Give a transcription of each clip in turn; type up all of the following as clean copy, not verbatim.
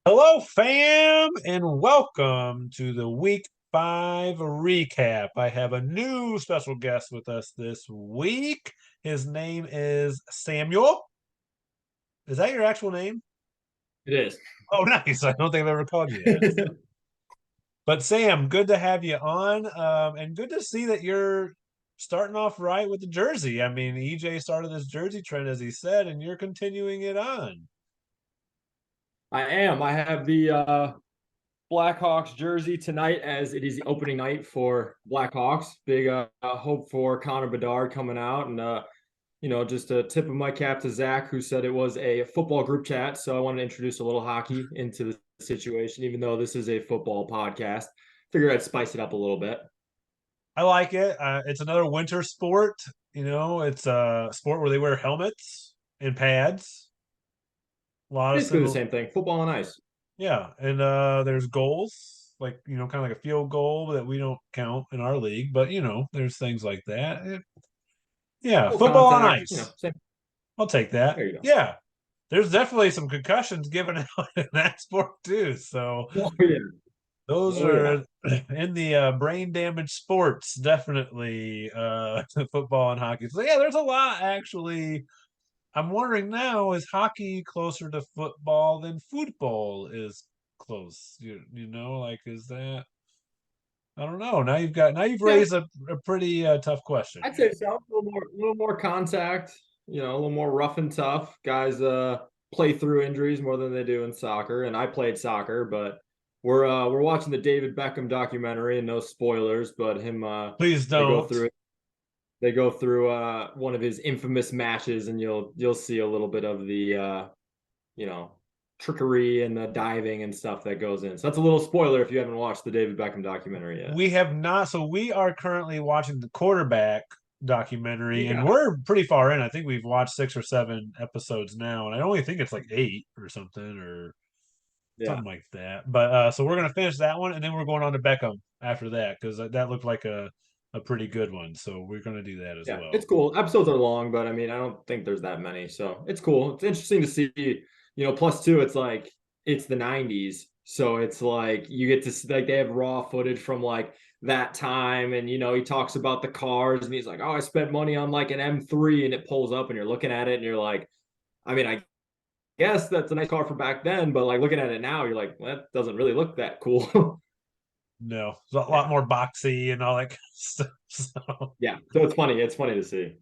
Hello, fam, and welcome to the Week 5 recap. I have a new special guest with us this week. His name is Samuel. Is that your actual name? It is. Oh, nice. I don't think I've ever called you that. But Sam, good to have you on, and good to see that you're starting off right with the jersey. I mean, EJ started this jersey trend, as he said, and you're continuing it on. I am. I have the Blackhawks jersey tonight as it is the opening night for Blackhawks. Big hope for Connor Bedard coming out. And, just a tip of my cap to Zach, who said it was a football group chat. So I wanted to introduce a little hockey into the situation, even though this is a football podcast. Figured I'd spice it up a little bit. I like it. It's another winter sport. It's a sport where they wear helmets and pads. A lot of Basically the similar, same thing. Football and ice. yeah. And there's goals, like kind of like a field goal that we don't count in our league, but there's things like that. Yeah, Full football on contact, ice. same. I'll take that. There you go. Yeah, there's definitely some concussions given out in that sport too. So Oh, yeah. those Oh, yeah. are in the brain damage sports, definitely football and hockey. So yeah, there's a lot actually. I'm wondering now, is hockey closer to football than football is close? Like is that I don't know. Now you've Yeah, raised a pretty tough question I'd say here. so. A little more contact, a little more rough and tough. Guys play through injuries more than they do in soccer. And I played soccer, but we're watching the David Beckham documentary and no spoilers, but him Please they go don't. through one of his infamous matches and you'll see a little bit of the you know trickery and the diving and stuff that goes in. So that's a little spoiler if you haven't watched the David Beckham documentary yet. We have not, so we are currently watching the quarterback documentary, and Yeah. we're pretty far in. I think we've watched 6 or 7 episodes now, and I only think it's like 8 or something or Yeah. something like that. But so we're gonna finish that one, and then we're going on to Beckham after that because that looked like a pretty good one. So we're gonna do that as Yeah, well. it's cool. Episodes are long, but I mean, I don't think there's that many. So it's cool. It's interesting to see, plus two, it's like it's the 90s. So it's like you get to see like they have raw footage from like that time. And he talks about the cars and he's like, oh, I spent money on like an M3 and it pulls up and you're looking at it and you're like, I mean, I guess that's a nice car for back then, but like looking at it now, you're like, well, that doesn't really look that cool. No, it's a lot Yeah. more boxy and all that kind of stuff. So Yeah. So it's funny. It's funny to see.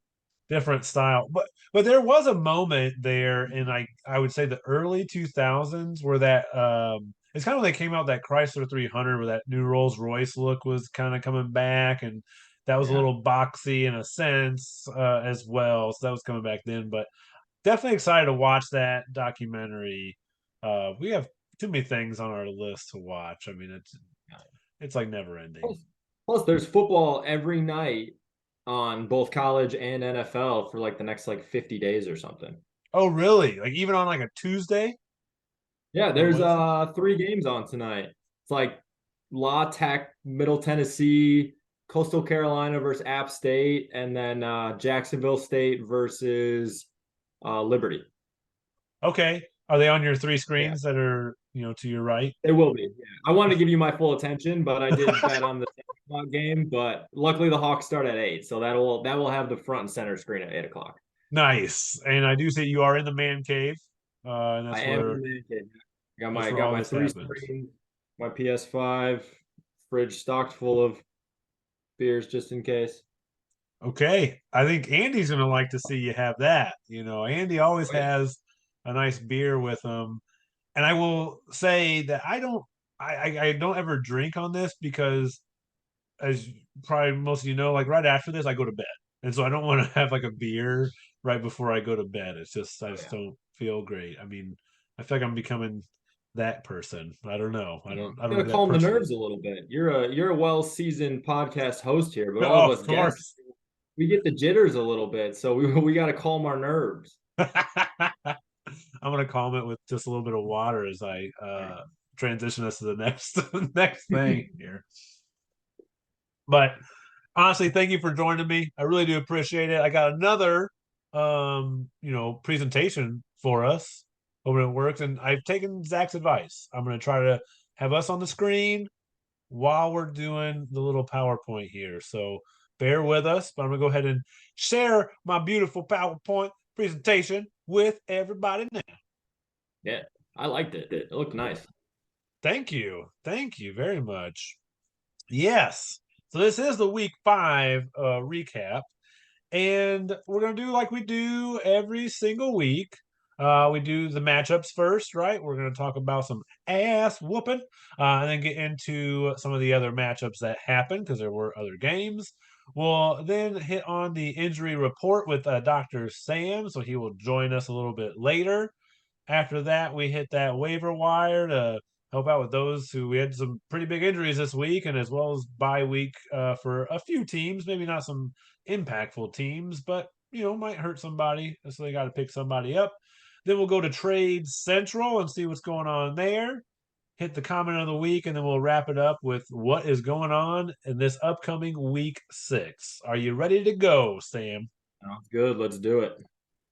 different style. But there was a moment there in I would say the early 2000s where that it's kind of when they came out that Chrysler 300 where that new Rolls Royce look was kind of coming back, and that was a Yeah. little boxy in a sense as well. So that was coming back then, but definitely excited to watch that documentary. We have too many things on our list to watch. I mean, it's like never ending. Plus, there's football every night on both college and NFL for like the next like 50 days or something. Oh, really? Like even on like a Tuesday Yeah, or there's Wednesday? three games on tonight. It's like La Tech, Middle Tennessee, Coastal Carolina versus App State, and then Jacksonville State versus Liberty. Okay. Are they on your three Yeah, screens that are, to your right? it will be. Yeah. I wanted to give you my full attention, but I did bet on the 7 o'clock game. But luckily, the Hawks start at 8, so that will have the front and center screen at 8 o'clock. Nice. And I do see you are in the man cave. And I that's am in where the man cave. that's where Got all my this three happens. screens, my PS5, fridge stocked full of beers just in case. Okay. I think Andy's gonna like to see you have that. Andy always Oh yeah. has a nice beer with him. And I will say that I don't ever drink on this because as probably most of you know, like right after this I go to bed. And so I don't want to have like a beer right before I go to bed. I Oh just yeah. don't feel great. I mean, I feel like I'm becoming that person. I don't know. I don't Gotta know who that calm the person nerves is. a little bit. You're a well-seasoned podcast host here, but all Oh, of of us guests, course. we get the jitters a little bit, so we got to calm our nerves. I'm gonna calm it with just a little bit of water as I transition us to the next next thing here. But honestly, thank you for joining me. I really do appreciate it. I got another presentation for us. hoping it works. And I've taken Zach's advice. I'm going to try to have us on the screen while we're doing the little PowerPoint here. So bear with us, but I'm going to go ahead and share my beautiful PowerPoint presentation with everybody now. Yeah, I liked it. It looked nice. Thank you. Thank you very much. Yes. So this is the week 5 recap. And we're going to do like we do every single week. We do the matchups first, right? We're going to talk about some ass whooping and then get into some of the other matchups that happened because there were other games. We'll then hit on the injury report with Dr. Sam, so he will join us a little bit later. After that, we hit that waiver wire to help out with those who we had some pretty big injuries this week, and as well as bye week for a few teams, maybe not some impactful teams, but might hurt somebody. So they got to pick somebody up. Then we'll go to Trade Central and see what's going on there. Hit the comment of the week, and then we'll wrap it up with what is going on in this upcoming week 6. Are you ready to go, Sam? Sounds good. Let's do it.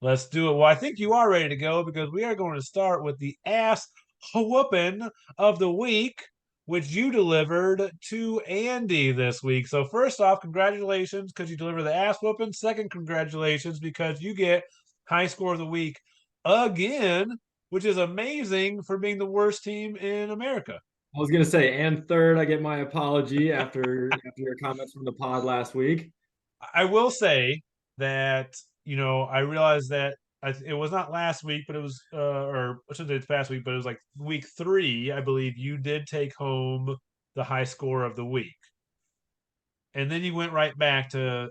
Let's do it. Well, I think you are ready to go because we are going to start with the ass whooping of the week, which you delivered to Andy this week. So, first off, congratulations because you delivered the ass whooping. Second, congratulations because you get high score of the week again, which is amazing for being the worst team in America. I was gonna say, and third, I get my apology after your comments from the pod last week. I will say that I realized that it was not last week, but it was or I shouldn't say it's past week, but it was like week 3. I believe you did take home the high score of the week, and then you went right back to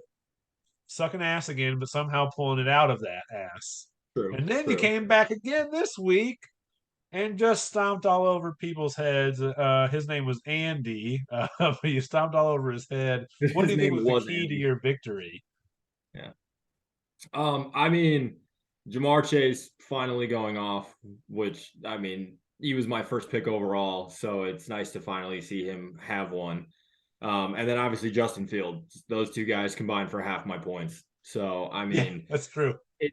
sucking ass again, but somehow pulling it out of that ass. True, And then you true. came back again this week and just stomped all over people's heads. His name was Andy, but you stomped all over his head. What do His you think name was the was key to Andy. your victory? Yeah. I mean, Jamar Chase finally going off, which I mean, he was my first pick overall, so it's nice to finally see him have one. And then obviously Justin Fields. Those two guys combined for half my points. So I Yeah, mean, that's true. it,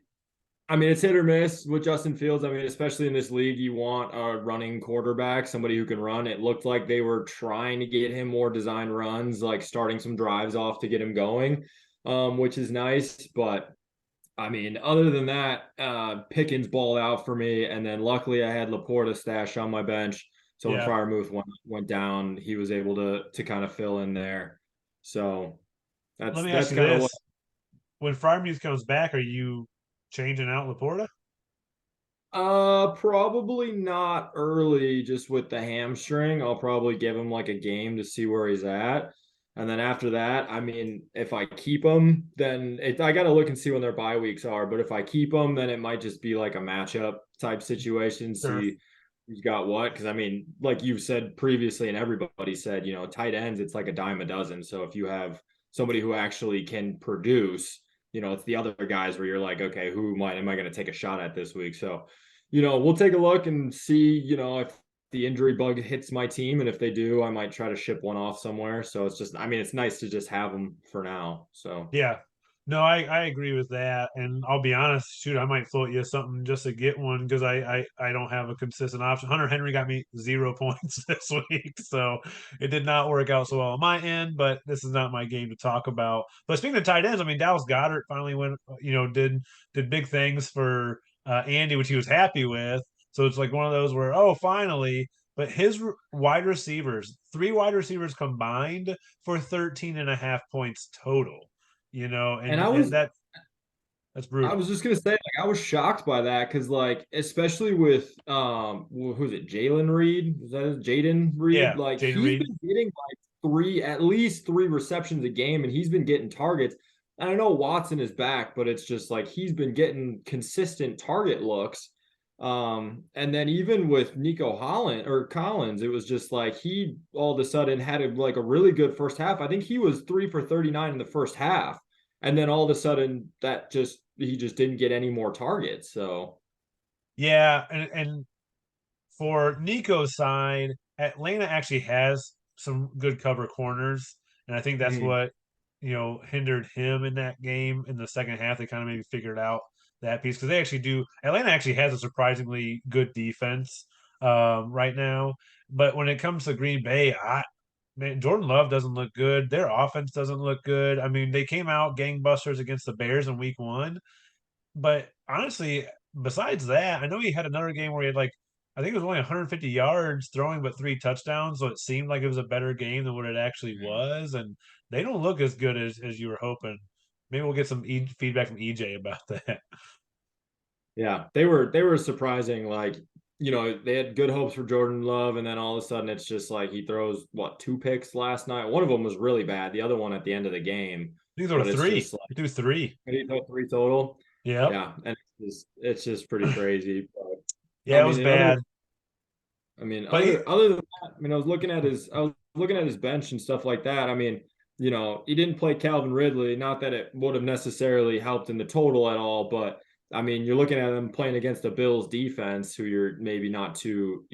I mean, it's hit or miss with Justin Fields. I mean, especially in this league, you want a running quarterback, somebody who can run. It looked like they were trying to get him more design runs, like starting some drives off to get him going, which is nice. But I mean, other than that, Pickens balled out for me, and then luckily I had Laporta stashed on my bench. So when Yeah. Fryermuth went down, he was able to kind of fill in there. So Let that's me ask that's you kind of what. this: when Freiermuth comes back, are you changing out Laporta? Probably not early, just with the hamstring. I'll probably give him like a game to see where he's at. And then after that, I mean, if I keep him, then I got to look and see when their bye weeks are. But if I keep him, then it might just be like a matchup type situation, Sure. see who's got what. Because I mean, like you've said previously, and everybody said, tight ends, it's like a dime a dozen. So if you have somebody who actually can produce, it's the other guys where you're like, okay, who am I going to take a shot at this week? So we'll take a look and see, if the injury bug hits my team. And if they do, I might try to ship one off somewhere. So it's just, I mean, it's nice to just have them for now. So, Yeah. No, I agree with that. And I'll be honest, shoot, I might float you something just to get one because I don't have a consistent option. Hunter Henry got me 0 points this week. So it did not work out so well on my end, but this is not my game to talk about. But speaking of tight ends, I mean Dallas Goddard finally went, did big things for Andy, which he was happy with. So it's like one of those where, oh, finally, but his wide receivers, 3 wide receivers combined for 13 and a half points total, and and that's I was brutal. just gonna say, like, I was shocked by that because, like, especially with who's it, Jalen Reed? Is that Jaden Reed? Yeah, Like, Jaden he's Reed. been getting like at least three receptions a game, and he's been getting targets. And I know Watson is back, but it's just like he's been getting consistent target looks. And then even with Nico Holland or Collins, it was just like he all of a sudden had like a really good first half. I think he was 3 for 39 in the first half. And then all of a sudden that just he just didn't get any more targets. So Yeah, and for Nico's side, Atlanta actually has some good cover corners, and I think that's mhm. what hindered him in that game in the second half. They kind of maybe figured out that piece because they actually do. Atlanta actually has a surprisingly good defense right now, but when it comes to Green Bay, man, Jordan Love doesn't look good. Their offense doesn't look good. I mean, they came out gangbusters against the Bears in week one, but honestly, besides that, I know he had another game where he had like I think it was only 150 yards throwing, but three touchdowns. So it seemed like it was a better game than what it actually was. And they don't look as good as you were hoping. Maybe we'll get some feedback from EJ about that. Yeah, they were surprising. Like, they had good hopes for Jordan Love, and then all of a sudden it's just like he throws what, two picks last night. One of them was really bad, the other one at the end of the game. These are But it's three. just like He threw three. he threw three total. Yep. Yeah, and it's just pretty crazy. But I Yeah, it was mean, in other bad. I mean, But he, other than that, I mean, I was looking at his bench and stuff like that. I mean, he didn't play Calvin Ridley. Not that it would have necessarily helped in the total at all, but I mean, you're looking at him playing against the Bills defense, who you're maybe not too,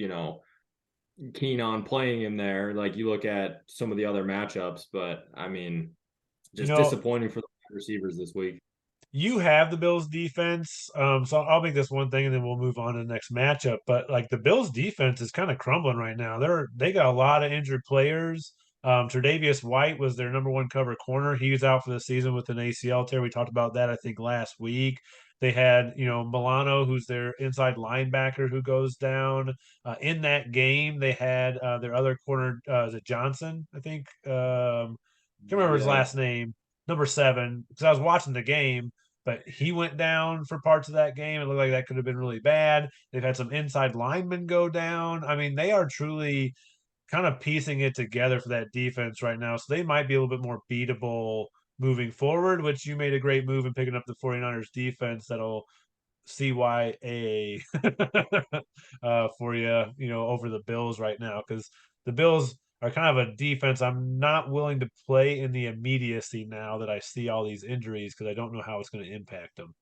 keen on playing in there. Like you look at some of the other matchups, but I mean, you just know, disappointing for the receivers this week. you have the Bills defense. So I'll make this one thing and then we'll move on to the next matchup. But like the Bills defense is kind of crumbling right now. They got a lot of injured players. Tre'Davious White was their number one cover corner. He was out for the season with an ACL tear. We talked about that, I think, last week. They had, Milano, who's their inside linebacker, who goes down. In that game, they had their other corner, is it Johnson? I think. Can't remember his Yeah. last name. Number seven, because I was watching the game, but he went down for parts of that game. It looked like that could have been really bad. They've had some inside linemen go down. I mean, they are truly kind of piecing it together for that defense right now. So they might be a little bit more beatable moving forward, which you made a great move in picking up the 49ers defense that'll CYA for you, over the Bills right now because the Bills are kind of a defense I'm not willing to play in the immediacy now that I see all these injuries because I don't know how it's going to impact them.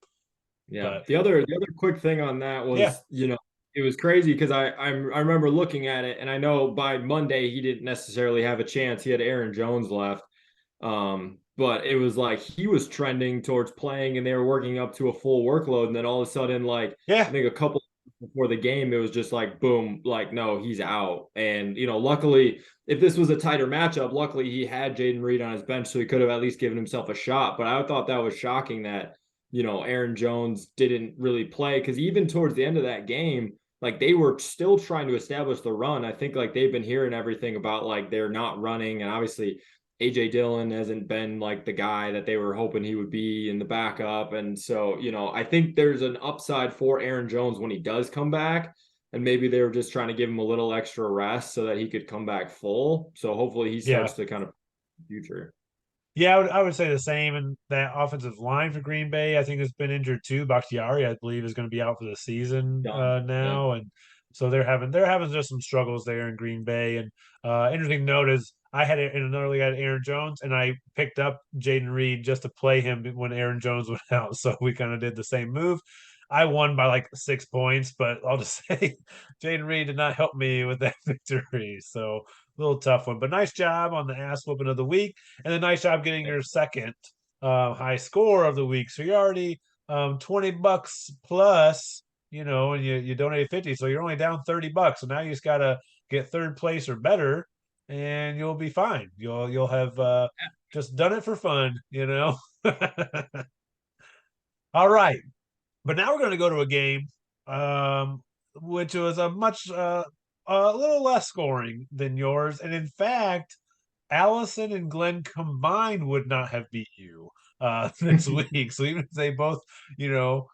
Yeah. But The other quick thing on that yeah, was, it was crazy because I remember looking at it, and I know by Monday he didn't necessarily have a chance. He had Aaron Jones left. But it was like he was trending towards playing and they were working up to a full workload. And then all of a sudden, like I yeah, think a couple before the game, it was just like boom, like no, he's out. And luckily, if this was a tighter matchup, luckily he had Jaden Reed on his bench, so he could have at least given himself a shot. But I thought that was shocking that Aaron Jones didn't really play because even towards the end of that game, like they were still trying to establish the run. I think like they've been hearing everything about like they're not running, and obviously AJ Dillon hasn't been like the guy that they were hoping he would be in the backup. And so, I think there's an upside for Aaron Jones when he does come back. And maybe they were just trying to give him a little extra rest so that he could come back full. So hopefully he yeah. starts to kind of future. Yeah, I would say the same. And that offensive line for Green Bay, I think, has been injured too. Bakhtiari, I believe, is going to be out for the season Done. Yeah. now, and so they're having just some struggles there in Green Bay. And interesting note is I had it in another league, I had Aaron Jones, and I picked up Jaden Reed just to play him when Aaron Jones went out. So we kind of did the same move. I won by like 6 points, but I'll just say Jaden Reed did not help me with that victory. So a little tough one, but nice job on the ass whooping of the week, and a nice job getting your second high score of the week. So you're already $20 plus, and you donated 50, so you're only down $30. So now you just gotta get third place or better, and you'll be fine. You'll have just done it for fun. All right. But now we're going to go to a game, which was a little less scoring than yours, and in fact, Allison and Glenn combined would not have beat you this week. So even if they both, you know,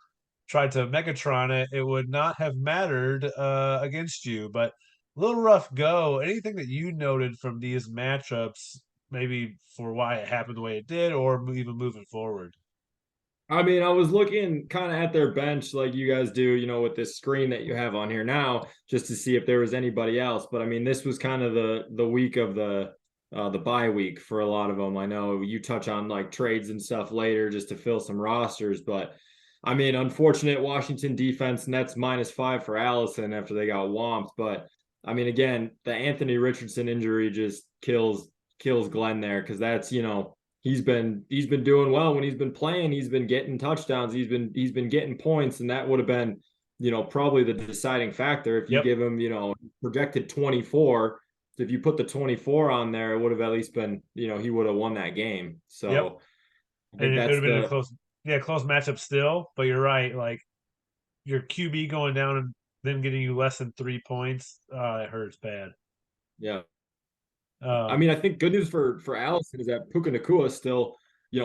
tried to Megatron it, it would not have mattered against you. But a little rough go. Anything that you noted from these matchups, maybe for why it happened the way it did, or even moving forward? I mean, I was looking kind of at their bench like you guys do, with this screen that you have on here now, just to see if there was anybody else. But I mean, this was kind of the week of the bye week for a lot of them. I know you touch on like trades and stuff later just to fill some rosters, but I mean, unfortunate Washington defense, Nets -5 for Allison after they got whomped. But I mean, again, the Anthony Richardson injury just kills Glenn there because that's he's been doing well when he's been playing. He's been getting touchdowns. He's been getting points, and that would have been, probably the deciding factor if you Yep. give him, projected 24. If you put the 24 on there, it would have at least been, he would have won that game. Yep. So I And think it would that's have been a the close, yeah, close matchup still. But you're right. Like your QB going down and then getting you less than 3 points, it hurts bad. yeah. I Um, mean, I think good news for Allison is that Puka Nakua still,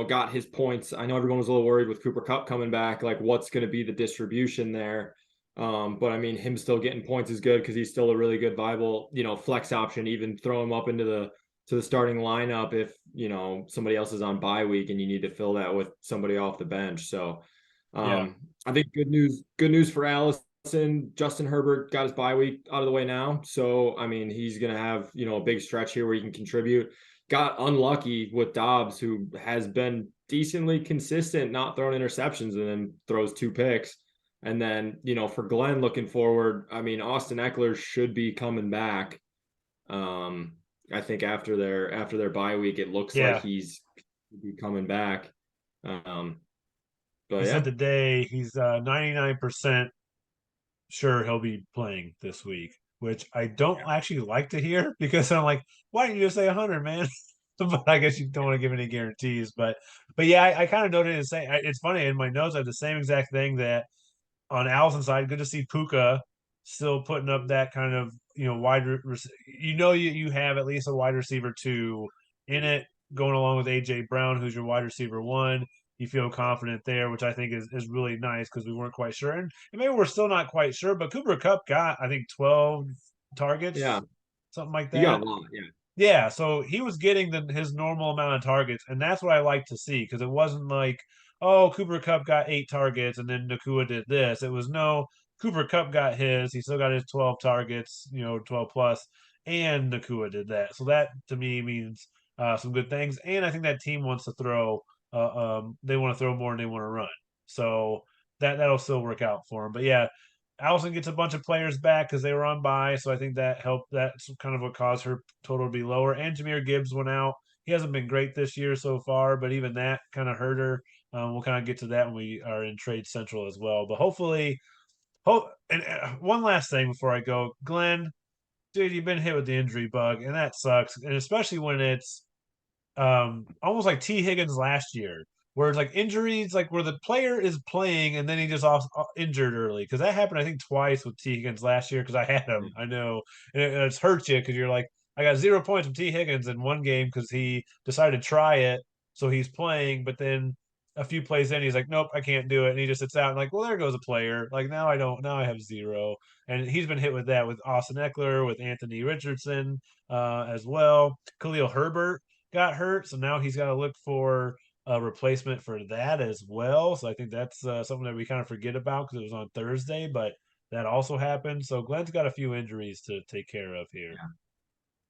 got his points. I know everyone was a little worried with Cooper Cup coming back, like what's going to be the distribution there. But I mean, him still getting points is good because he's still a really good viable, flex option. Even throw him up into the starting lineup if somebody else is on bye week and you need to fill that with somebody off the bench. So yeah, I think good news for Allison. Justin Herbert got his bye week out of the way now. So, I mean, he's going to have, a big stretch here where he can contribute. Got unlucky with Dobbs, who has been decently consistent, not throwing interceptions and then throws 2 picks. And then, for Glenn looking forward, I mean, Austin Eckler should be coming back. Um, I think after their bye week, it looks like yeah. he's be coming back. Um, but He said yeah, today he's 99% sure he'll be playing this week, which I don't actually like to hear because I'm like, why didn't you just say 100, man? But I guess you don't want to give any guarantees. But yeah, I kind of noted the same. It's funny in my notes I have the same exact thing that on Allison's side, good to see Puka still putting up that kind of you have at least a wide receiver two in it going along with AJ Brown, who's your wide receiver one. You feel confident there, which I think is really nice because we weren't quite sure, and maybe we're still not quite sure. But Cooper Cup got I think 12 yeah, targets, something like he got that. a lot. Yeah. Yeah, so he was getting his normal amount of targets, and that's what I like to see because it wasn't like, oh, Cooper Cup got 8 targets and then Nakua did this. It was no, Cooper Cup got his, he still got his 12 targets, 12 plus, and Nakua did that. So that to me means some good things, and I think that team wants to throw, they want to throw more than they want to run. So that'll still work out for them. But yeah, Allison gets a bunch of players back because they were on bye, so I think that helped. That's kind of what caused her total to be lower. And Jameer Gibbs went out. He hasn't been great this year so far, but even that kind of hurt her. We'll kind of get to that when we are in Trade Central as well. But hopefully, and one last thing before I go, Glenn, dude, you've been hit with the injury bug, and that sucks. And especially when it's almost like T Higgins last year, where it's like injuries, like where the player is playing and then he just injured early. Because that happened, I think, twice with T Higgins last year. Because I had him, I know, and it's hurt you because you're like, I got 0 points from T Higgins in one game because he decided to try it, so he's playing, but then a few plays in, he's like, nope, I can't do it, and he just sits out. And like, well, there goes a player. Like now I don't, now I have zero, and he's been hit with that with Austin Eckler, with Anthony Richardson, as well. Khalil Herbert got hurt, so now he's got to look for a replacement for that as well. So I think that's something that we kind of forget about because it was on Thursday, but that also happened. So Glenn's got a few injuries to take care of here.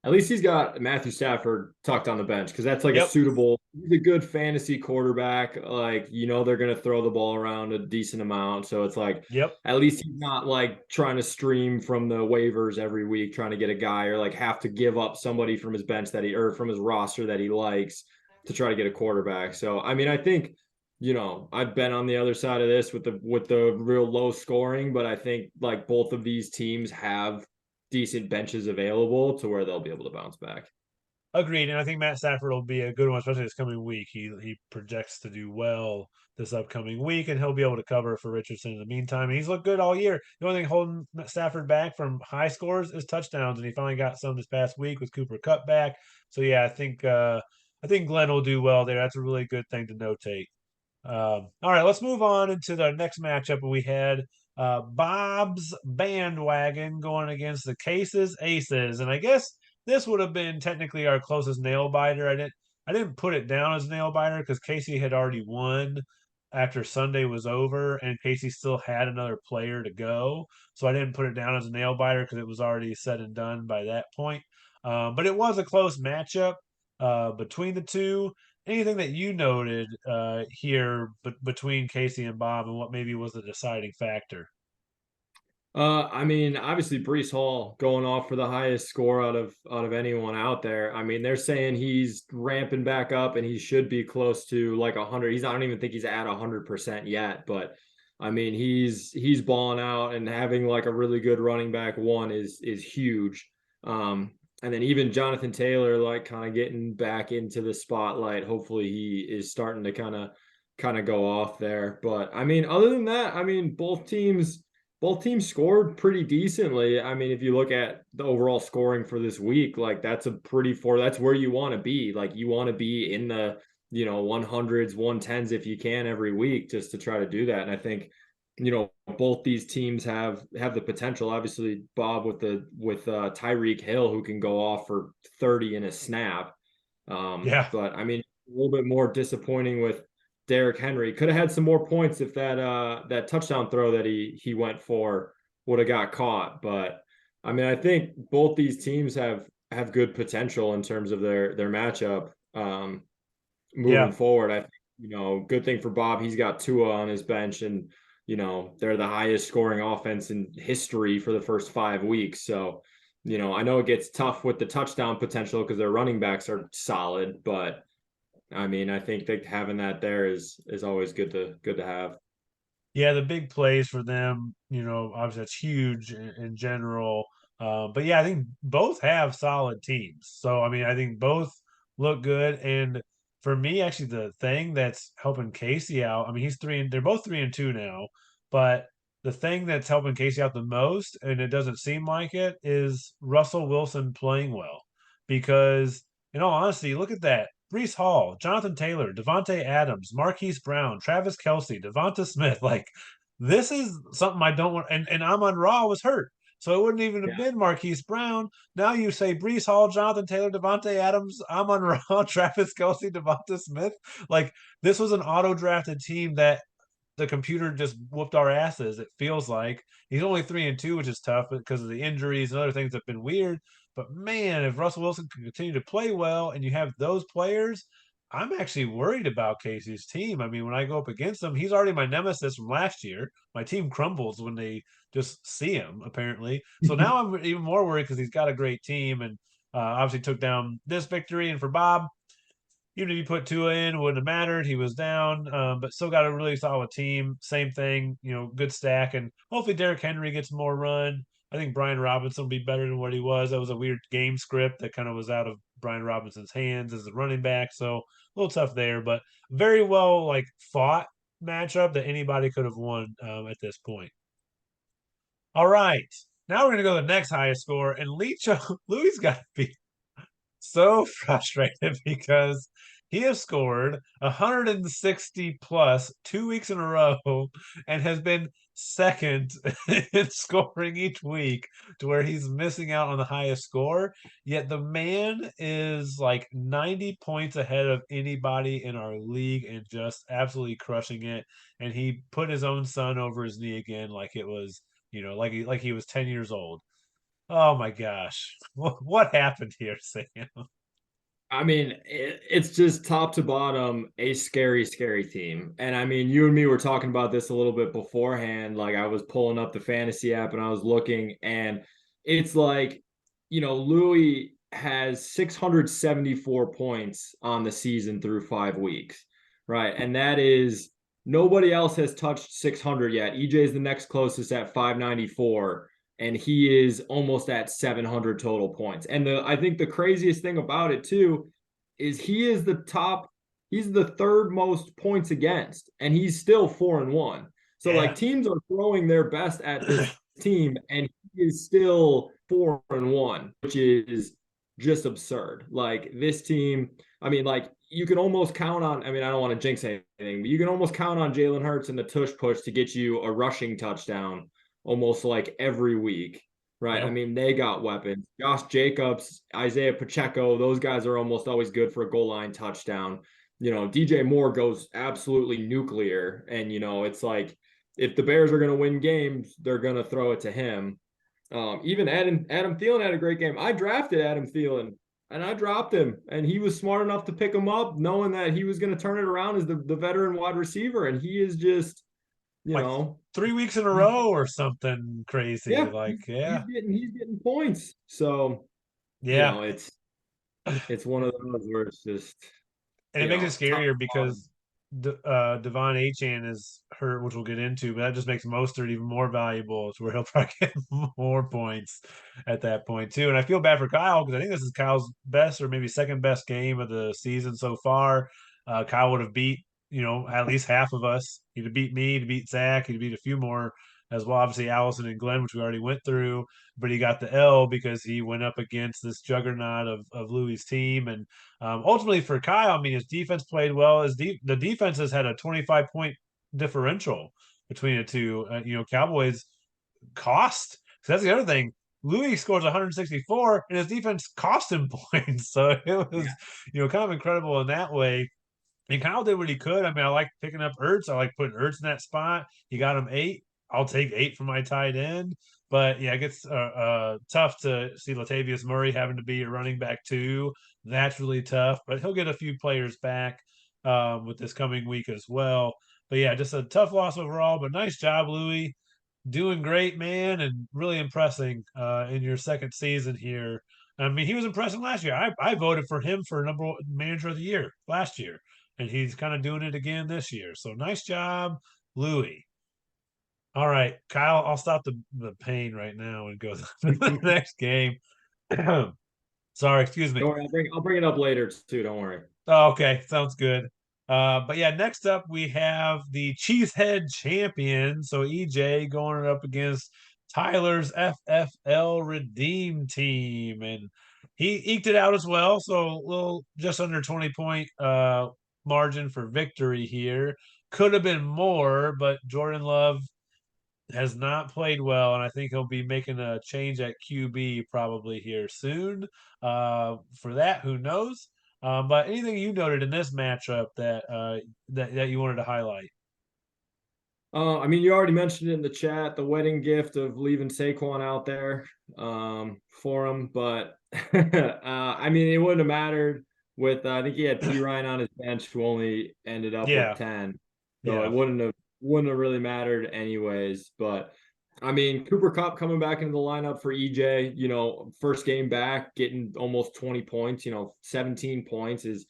At least he's got Matthew Stafford tucked on the bench because that's like a Yep, suitable, he's a good fantasy quarterback. Like, they're going to throw the ball around a decent amount. So it's like, yep, at least he's not like trying to stream from the waivers every week, trying to get a guy or like have to give up somebody from his bench or from his roster that he likes to try to get a quarterback. So, I mean, I think, I've been on the other side of this with the real low scoring, but I think like both of these teams have decent benches available to where they'll be able to bounce back. agreed. And I think Matt Stafford will be a good one, especially this coming week. He projects to do well this upcoming week, and he'll be able to cover for Richardson in the meantime. And he's looked good all year. The only thing holding Stafford back from high scores is touchdowns, and he finally got some this past week with Cooper Cup back. So yeah, I think Glenn will do well there. That's a really good thing to notate. All right, let's move on into the next matchup. We had Bob's Bandwagon going against the Cases Aces, and I guess this would have been technically our closest nail biter. I didn't put it down as nail biter because Casey had already won after Sunday was over, and Casey still had another player to go, so I didn't put it down as a nail biter because it was already said and done by that point. But it was a close matchup between the two. Anything that you noted here between Casey and Bob, and what maybe was the deciding factor? I mean, obviously Brees Hall going off for the highest score out of anyone out there. I mean, they're saying he's ramping back up and he should be close to like 100. I don't even think he's at 100% yet, but I mean, he's balling out and having like a really good running back one is huge. And then even Jonathan Taylor like kind of getting back into the spotlight. Hopefully he is starting to kind of go off there. But I mean, other than that, I mean, both teams scored pretty decently. I mean, if you look at the overall scoring for this week, like that's where you want to be. Like you want to be in the, 100s, 110s if you can every week just to try to do that. And I think, both these teams have the potential. Obviously, Bob with Tyreek Hill who can go off for 30 in a snap. Yeah, But I mean, a little bit more disappointing with Derrick Henry. Could have had some more points if that touchdown throw that he went for would have got caught. But I mean, I think both these teams have good potential in terms of their matchup moving yeah. forward. I think, good thing for Bob, he's got Tua on his bench, and they're the highest scoring offense in history for the first 5 weeks. So, I know it gets tough with the touchdown potential because their running backs are solid, but I mean, I think that having that there is always good to have. Yeah, the big plays for them, obviously that's huge in general. But yeah, I think both have solid teams. So I mean, I think both look good. And for me, actually, the thing that's helping Casey out, I mean, they're both 3-2 now, but the thing that's helping Casey out the most, and it doesn't seem like it, is Russell Wilson playing well. Because in all honesty, look at that. Brees Hall, Jonathan Taylor, Devontae Adams, Marquise Brown, Travis Kelsey, Devonta Smith. Like, this is something I don't want. And Amon Ra was hurt. So it wouldn't even have Yeah. been Marquise Brown. Now you say Brees Hall, Jonathan Taylor, Devontae Adams, Amon Ra, Travis Kelsey, Devonta Smith. Like, this was an auto drafted team that the computer just whooped our asses. It feels like he's only 3-2, which is tough because of the injuries and other things that have been weird. But man, if Russell Wilson can continue to play well and you have those players, I'm actually worried about Casey's team. I mean, when I go up against him, he's already my nemesis from last year. My team crumbles when they just see him, apparently. So now I'm even more worried because he's got a great team and obviously took down this victory. And for Bob, even if you put Tua in, it wouldn't have mattered. He was down, but still got a really solid team. Same thing, good stack, and hopefully Derrick Henry gets more run. I think Brian Robinson will be better than what he was. That was a weird game script that kind of was out of Brian Robinson's hands as a running back, so a little tough there, but very well like fought matchup that anybody could have won at this point. All right, now we're gonna go to the next highest score, and Louis got to be so frustrated because he has scored 160 plus 2 weeks in a row and has been second in scoring each week to where he's missing out on the highest score. Yet the man is like 90 points ahead of anybody in our league and just absolutely crushing it. And he put his own son over his knee again, like it was, like he was 10 years old. Oh my gosh. What happened here, Sam? I mean, it's just top to bottom a scary, scary team. And I mean, you and me were talking about this a little bit beforehand. Like I was pulling up the fantasy app and I was looking, and it's like, Louis has 674 points on the season through 5 weeks, right? And that is nobody else has touched 600 yet. EJ is the next closest at 594, and he is almost at 700 total points. And I think the craziest thing about it too is he's the third most points against, and he's still 4-1. So like Yeah. teams are throwing their best at this team, and he is still 4-1, which is just absurd. Like this team, I mean, like you can almost count on, I mean, I don't want to jinx anything, but you can almost count on Jalen Hurts and the tush push to get you a rushing touchdown almost like every week, right? I Yep. mean, they got weapons. Josh Jacobs, Isaiah Pacheco, those guys are almost always good for a goal line touchdown. DJ Moore goes absolutely nuclear. And, it's like if the Bears are going to win games, they're going to throw it to him. Even Adam Thielen had a great game. I drafted Adam Thielen and I dropped him, and he was smart enough to pick him up, knowing that he was going to turn it around as the veteran wide receiver. And he is just you like know, 3 weeks in a he's row or something crazy. yeah, Like, yeah, he's getting points. So, yeah. it's one of those where it's just, And it makes it tough scarier on. because Devon Achan is hurt, which we'll get into, but that just makes Mostert even more valuable to where he'll probably get more points at that point too. And I feel bad for Kyle because I think this is Kyle's best or maybe second best game of the season so far. Kyle would have beat, at least half of us. He'd have beat me, he'd beat Zach, he'd beat a few more as well. Obviously Allison and Glenn, which we already went through, but he got the L because he went up against this juggernaut of Louis' team. And ultimately, for Kyle, I mean, his defense played well. The defenses had a 25-point differential between the two. Cowboys cost. So that's the other thing. Louis scores 164, and his defense cost him points. So it was, Yeah. kind of incredible in that way. And Kyle did what he could. I mean, I like picking up Ertz. I like putting Ertz in that spot. He got him 8. I'll take 8 for my tight end. But yeah, it gets tough to see Latavius Murray having to be a running back too. That's really tough. But he'll get a few players back with this coming week as well. But yeah, just a tough loss overall. But nice job, Louis. Doing great, man, and really impressing in your second season here. I mean, he was impressive last year. I voted for him for number one manager of the year last year, and he's kind of doing it again this year. So nice job, Louis. All right, Kyle, I'll stop the pain right now and go to the next game. Sorry, excuse me. Don't worry, I'll bring it up later too. Don't worry. Oh, okay, sounds good. But yeah, next up we have the Cheesehead champion. So EJ going up against Tyler's FFL Redeem team, and he eked it out as well. So a little just under 20-point margin for victory here. Could have been more, but Jordan Love has not played well, and I think he'll be making a change at QB probably here soon. For that, who knows? But anything you noted in this matchup that you wanted to highlight? I mean, you already mentioned it in the chat, the wedding gift of leaving Saquon out there for him, but I mean, it wouldn't have mattered with I think he had P Ryan on his bench who only ended up with Yeah, 10. So it yeah. wouldn't have really mattered anyways. But I mean, Cooper Cup coming back into the lineup for EJ, first game back, getting almost 20 points, 17 points is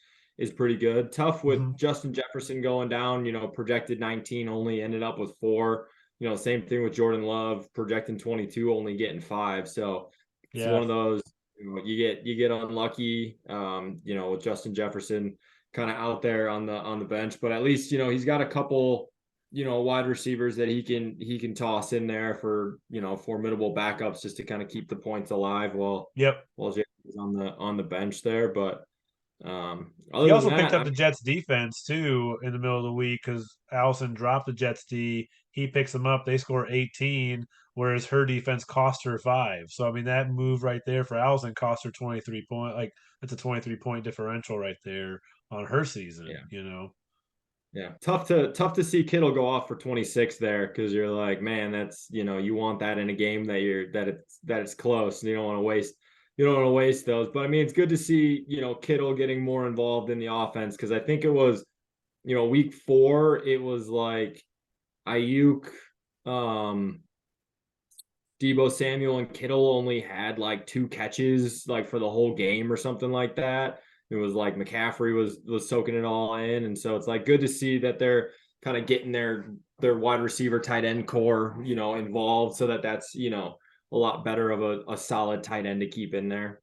pretty good. Tough with Hmm. Justin Jefferson going down, projected 19, only ended up with 4. Same thing with Jordan Love, projecting 22, only getting 5. So it's Yeah. one of those, you get unlucky, with Justin Jefferson kind of out there on the bench, but at least, he's got a couple, wide receivers that he can toss in there for, formidable backups just to kind of keep the points alive Yep. while Jay is on the bench there. But He other than also picked that, up the Jets defense too in the middle of the week because Allison dropped the Jets D. He picks them up. They score 18, whereas her defense cost her 5. So I mean that move right there for Allison cost her 23 point. Like that's a 23-point differential right there on her season. yeah, yeah, tough to see Kittle go off for 26 there because you're like, man, that's you want that in a game that it's close. And you don't want to waste those. But I mean, it's good to see Kittle getting more involved in the offense because I think it was week 4 it was like Ayuk, um, Debo Samuel and Kittle only had like 2 catches like for the whole game or something like that. It was like McCaffrey was soaking it all in, and so it's like good to see that they're kind of getting their wide receiver tight end core involved so that's a lot better of a solid tight end to keep in there.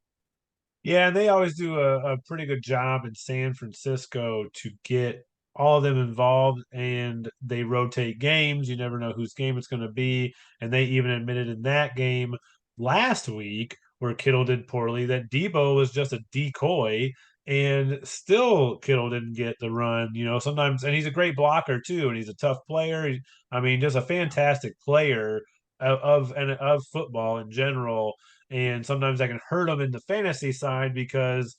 Yeah, and they always do a pretty good job in San Francisco to get all of them involved, and they rotate games. You never know whose game it's going to be. And they even admitted in that game last week, where Kittle did poorly, that Debo was just a decoy, and still Kittle didn't get the run. Sometimes, and he's a great blocker too, and he's a tough player. I mean, just a fantastic player of football in general, and sometimes that can hurt him in the fantasy side because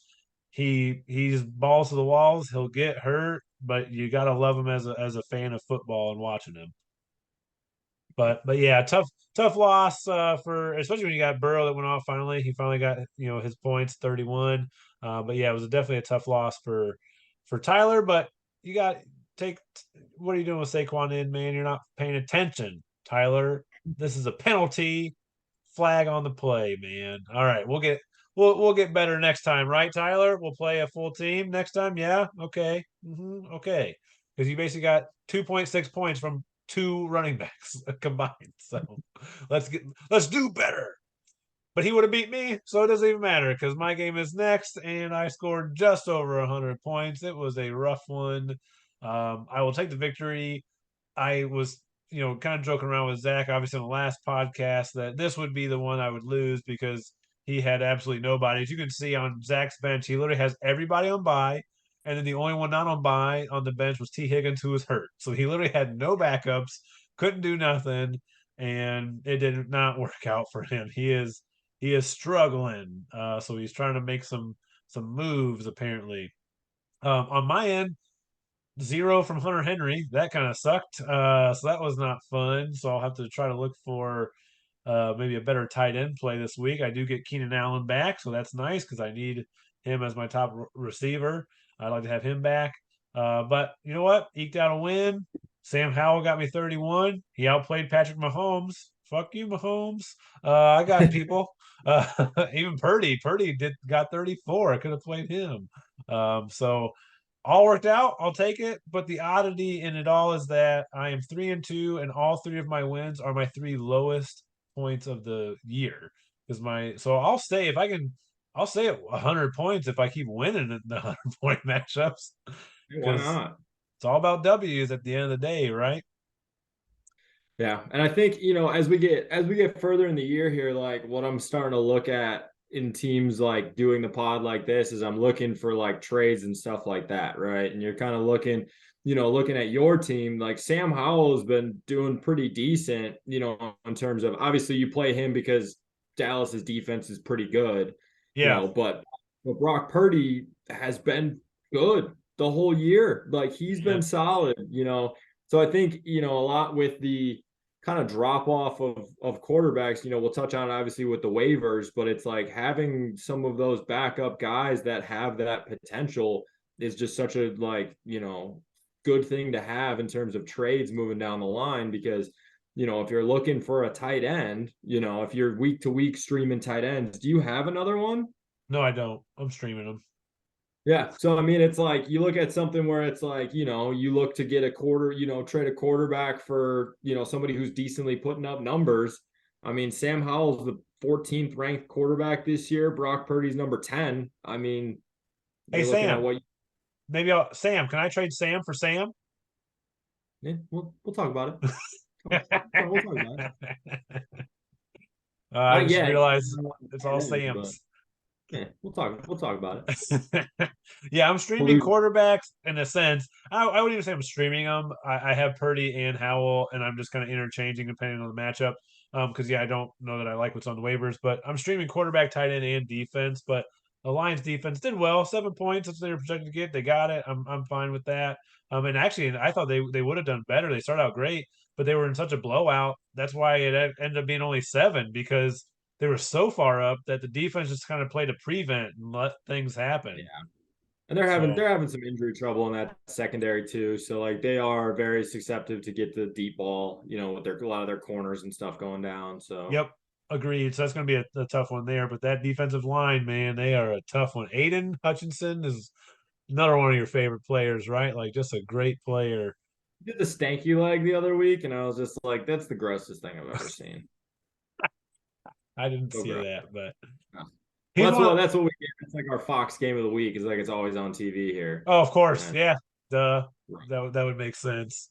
he's balls to the walls. He'll get hurt, but you gotta love him as a fan of football and watching him. But yeah, tough loss for especially when you got Burrow that went off finally. He finally got his points 31. But yeah, it was definitely a tough loss for Tyler. But you got take what are you doing with Saquon in, man? You're not paying attention, Tyler. This is a penalty. Flag on the play, man. All right, we'll get better next time, right, Tyler? We'll play a full team next time. Yeah, okay, okay. Because you basically got 2.6 points from two running backs combined. So let's do better. But he would have beat me, so it doesn't even matter because my game is next, and I scored just over 100 points. It was a rough one. I will take the victory. I was, kind of joking around with Zach, obviously, on the last podcast, that this would be the one I would lose because he had absolutely nobody. As you can see on Zach's bench, he literally has everybody on bye. And then the only one not on bye on the bench was T. Higgins, who was hurt. So he literally had no backups, couldn't do nothing, and it did not work out for him. He is struggling. So he's trying to make some moves apparently. On my end, zero from Hunter Henry. That kind of sucked. So that was not fun. So I'll have to try to look for maybe a better tight end play this week. I do get Keenan Allen back, so that's nice because I need him as my top receiver. I'd like to have him back. But you know what? Eked out a win. Sam Howell got me 31. He outplayed Patrick Mahomes. Fuck you, Mahomes. I got people. Uh, even Purdy got 34. I could have played him. So all worked out. I'll take it. But the oddity in it all is that I am 3-2, and all three of my wins are my three lowest points of the year. Because I'll stay if I can. I'll stay at 100 points if I keep winning the 100-point matchups. Why Because not? it's all about W's at the end of the day, right? Yeah, and I think, as we get further in the year here, like what I'm starting to look at in teams like doing the pod like this is I'm looking for like trades and stuff like that, right? And you're kind of looking at your team, like Sam Howell has been doing pretty decent, in terms of obviously you play him because Dallas's defense is pretty good, Yeah. but Brock Purdy has been good the whole year. Like he's been Yep. solid. So I think, a lot with the kind of drop off of quarterbacks, we'll touch on it obviously with the waivers, but it's like having some of those backup guys that have that potential is just such a good thing to have in terms of trades moving down the line because if you're looking for a tight end, if you're week to week streaming tight ends, do you have another one? No, I don't. I'm streaming them. Yeah. So I mean, it's like you look at something where it's like, you look to get trade a quarterback for, somebody who's decently putting up numbers. I mean, Sam Howell's the 14th ranked quarterback this year. Brock Purdy's number 10. I mean, Hey, you're looking at Sam. what Sam, can I trade Sam for Sam? yeah, we'll talk about it. We'll talk about it. I Not just yet. realized it's Tight all ends, but Sam's. yeah, we'll talk about it. Yeah, I'm streaming We'll do quarterbacks in a sense. I wouldn't even say I'm streaming them. I have Purdy and Howell, and I'm just kind of interchanging depending on the matchup. Because yeah, I don't know that I like what's on the waivers, but I'm streaming quarterback, tight end, and defense. But the Lions defense did well, 7 points. That's what they were projected to get. They got it. I'm fine with that. And actually, I thought they would have done better. They started out great, but they were in such a blowout. That's why it ended up being only 7 because they were so far up that the defense just kind of played a prevent and let things yeah. happen. And they're having So, they're having some injury trouble in that secondary too. So like they are very susceptible to get the deep ball, with a lot of their corners and stuff going down. So yep, agreed. So that's going to be a tough one there. But that defensive line, man, they are a tough one. Aiden Hutchinson is another one of your favorite players, right? Like just a great player. I did the stanky leg the other week, and I was just like, that's the grossest thing I've ever seen. I didn't So see gross. that, but Yeah. Well, he's one. that's what we get. It's like our Fox game of the week. Is like it's always on TV here. Oh, of course, And yeah. Duh. right. That would make sense.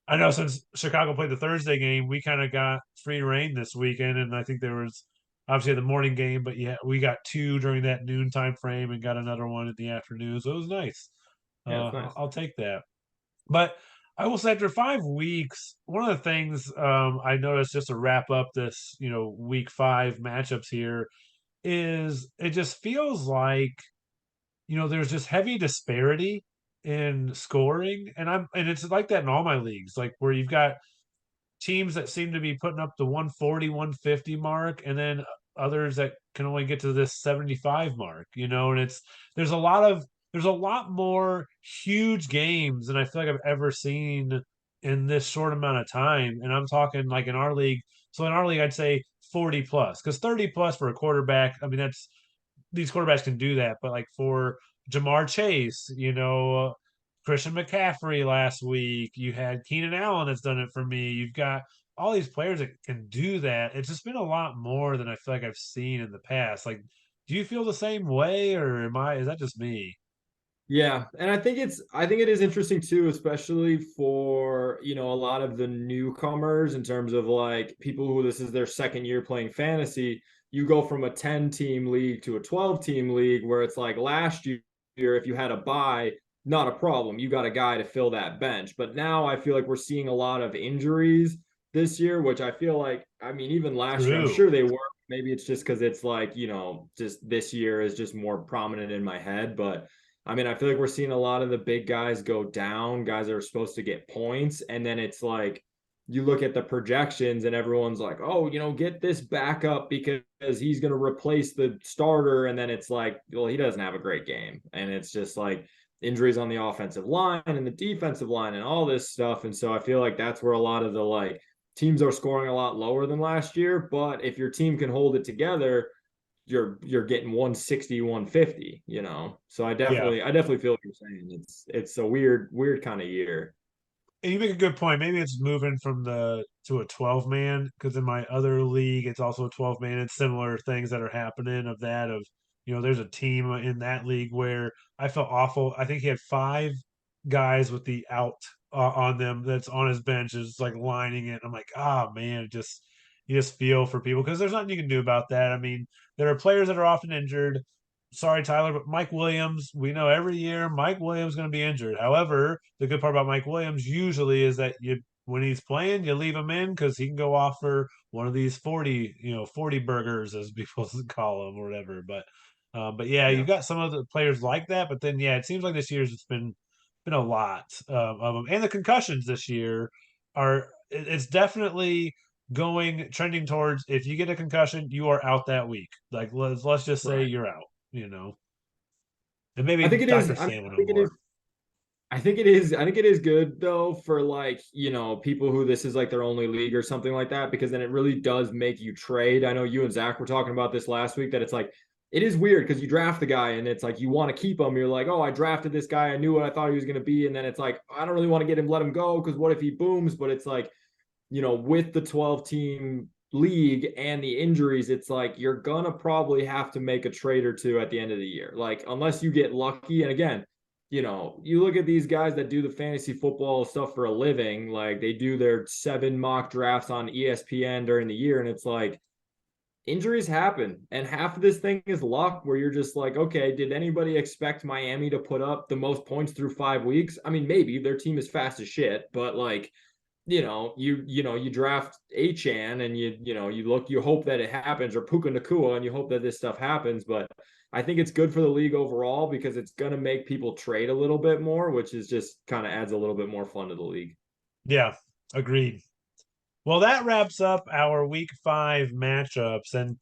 I know since Chicago played the Thursday game, we kind of got free reign this weekend, and I think there was obviously the morning game, but yeah, we got 2 during that noon time frame and got another one in the afternoon, so it was nice. Yeah, it's nice. I'll take that. But I will say after 5 weeks, one of the things I noticed just to wrap up this, week 5 matchups here is it just feels like there's just heavy disparity in scoring, and it's like that in all my leagues, like where you've got teams that seem to be putting up the 140, 150 mark, and then others that can only get to this 75 mark, and there's a lot of there's a lot more huge games than I feel like I've ever seen in this short amount of time. And I'm talking like in our league. So in our league, I'd say 40 plus, because 30 plus for a quarterback, I mean, that's these quarterbacks can do that. But like for Jamar Chase, Christian McCaffrey last week, you had Keenan Allen that's done it for me. You've got all these players that can do that. It's just been a lot more than I feel like I've seen in the past. Like, do you feel the same way, or is that just me? Yeah, and I think it is interesting too, especially for, a lot of the newcomers in terms of like people who this is their second year playing fantasy. You go from a 10 team league to a 12 team league where it's like last year, if you had a bye, not a problem. You got a guy to fill that bench. But now I feel like we're seeing a lot of injuries this year, which I feel like, I mean, even last year, I'm True. sure they were. Maybe it's just because it's like, just this year is just more prominent in my head, but I mean, I feel like we're seeing a lot of the big guys go down, guys that are supposed to get points. And then it's like you look at the projections and everyone's like, oh, get this backup because he's going to replace the starter. And then it's like, well, he doesn't have a great game. And it's just like injuries on the offensive line and the defensive line and all this stuff. And so I feel like that's where a lot of the like teams are scoring a lot lower than last year. But if your team can hold it together, you're getting 160, 150, so i Yeah. definitely i definitely feel what you're saying. It's a weird kind of year. And you make a good point. Maybe it's moving from the to a 12 man, because in my other league it's also a 12 man. It's similar things that are happening of that of there's a team in that league where I felt awful. I think he had five guys with the out on them that's on his bench is like lining it. I'm like, ah man, just you just feel for people because there's nothing you can do about that. I mean, there are players that are often injured. Sorry, Tyler, but Mike Williams, we know every year Mike Williams is going to be injured. However, the good part about Mike Williams usually is that you when he's playing, you leave him in because he can go off for one of these 40, 40 burgers as people call them or whatever. But yeah, Yeah, you've got some of the players like that. But then, yeah, it seems like this year's it's been a lot of them, and the concussions this year it's definitely going trending towards if you get a concussion, you are out that week. Like let's just say right. you're out. And I maybe think it is. Dr. I mean, Sam will I know think it is. more. I think it is. I think it is good though for like, people who this is like their only league or something like that, because then it really does make you trade. I know you and Zach were talking about this last week that it's like it is weird because you draft the guy and it's like you want to keep him. You're like, oh, I drafted this guy. I knew what I thought he was going to be. And then it's like, I don't really want to get him, let him go because what if he booms? But it's like, with the 12 team league and the injuries, it's like you're gonna probably have to make a trade or two at the end of the year. Like, unless you get lucky. And again, you look at these guys that do the fantasy football stuff for a living, like they do their 7 mock drafts on ESPN during the year, and it's like injuries happen. And half of this thing is luck where you're just like, okay, did anybody expect Miami to put up the most points through 5 weeks? I mean, maybe their team is fast as shit, but like you draft Achan and you hope that it happens, or Puka Nakua, and you hope that this stuff happens. But I think it's good for the league overall because it's going to make people trade a little bit more, which is just kind of adds a little bit more fun to the league. Yeah, agreed. Well, that wraps up our week 5 matchups. And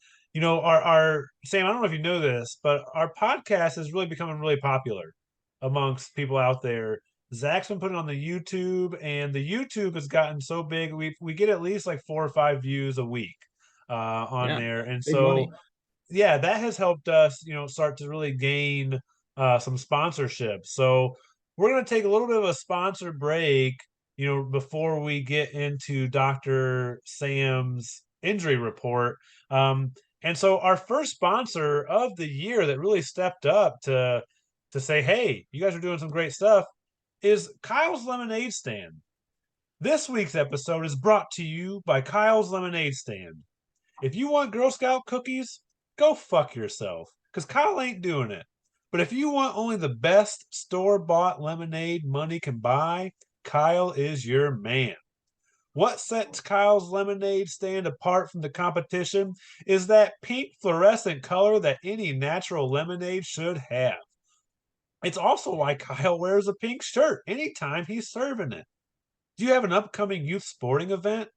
our Sam, I don't know if you know this, but our podcast is really becoming really popular amongst people out there. Zach's been putting on the YouTube, and the YouTube has gotten so big we get at least like 4 or 5 views a week on Yeah, there. And big so money. yeah, that has helped us, start to really gain some sponsorship. So we're going to take a little bit of a sponsor break, before we get into Dr. Sam's injury report. And so our first sponsor of the year that really stepped up to say, "Hey, you guys are doing some great stuff," is Kyle's Lemonade Stand. This week's episode is brought to you by Kyle's Lemonade Stand. If you want Girl Scout cookies, go fuck yourself, because Kyle ain't doing it. But if you want only the best store bought lemonade money can buy, Kyle is your man. What sets Kyle's lemonade stand apart from the competition is that pink fluorescent color that any natural lemonade should have. It's also why Kyle wears a pink shirt anytime he's serving it. Do you have an upcoming youth sporting event?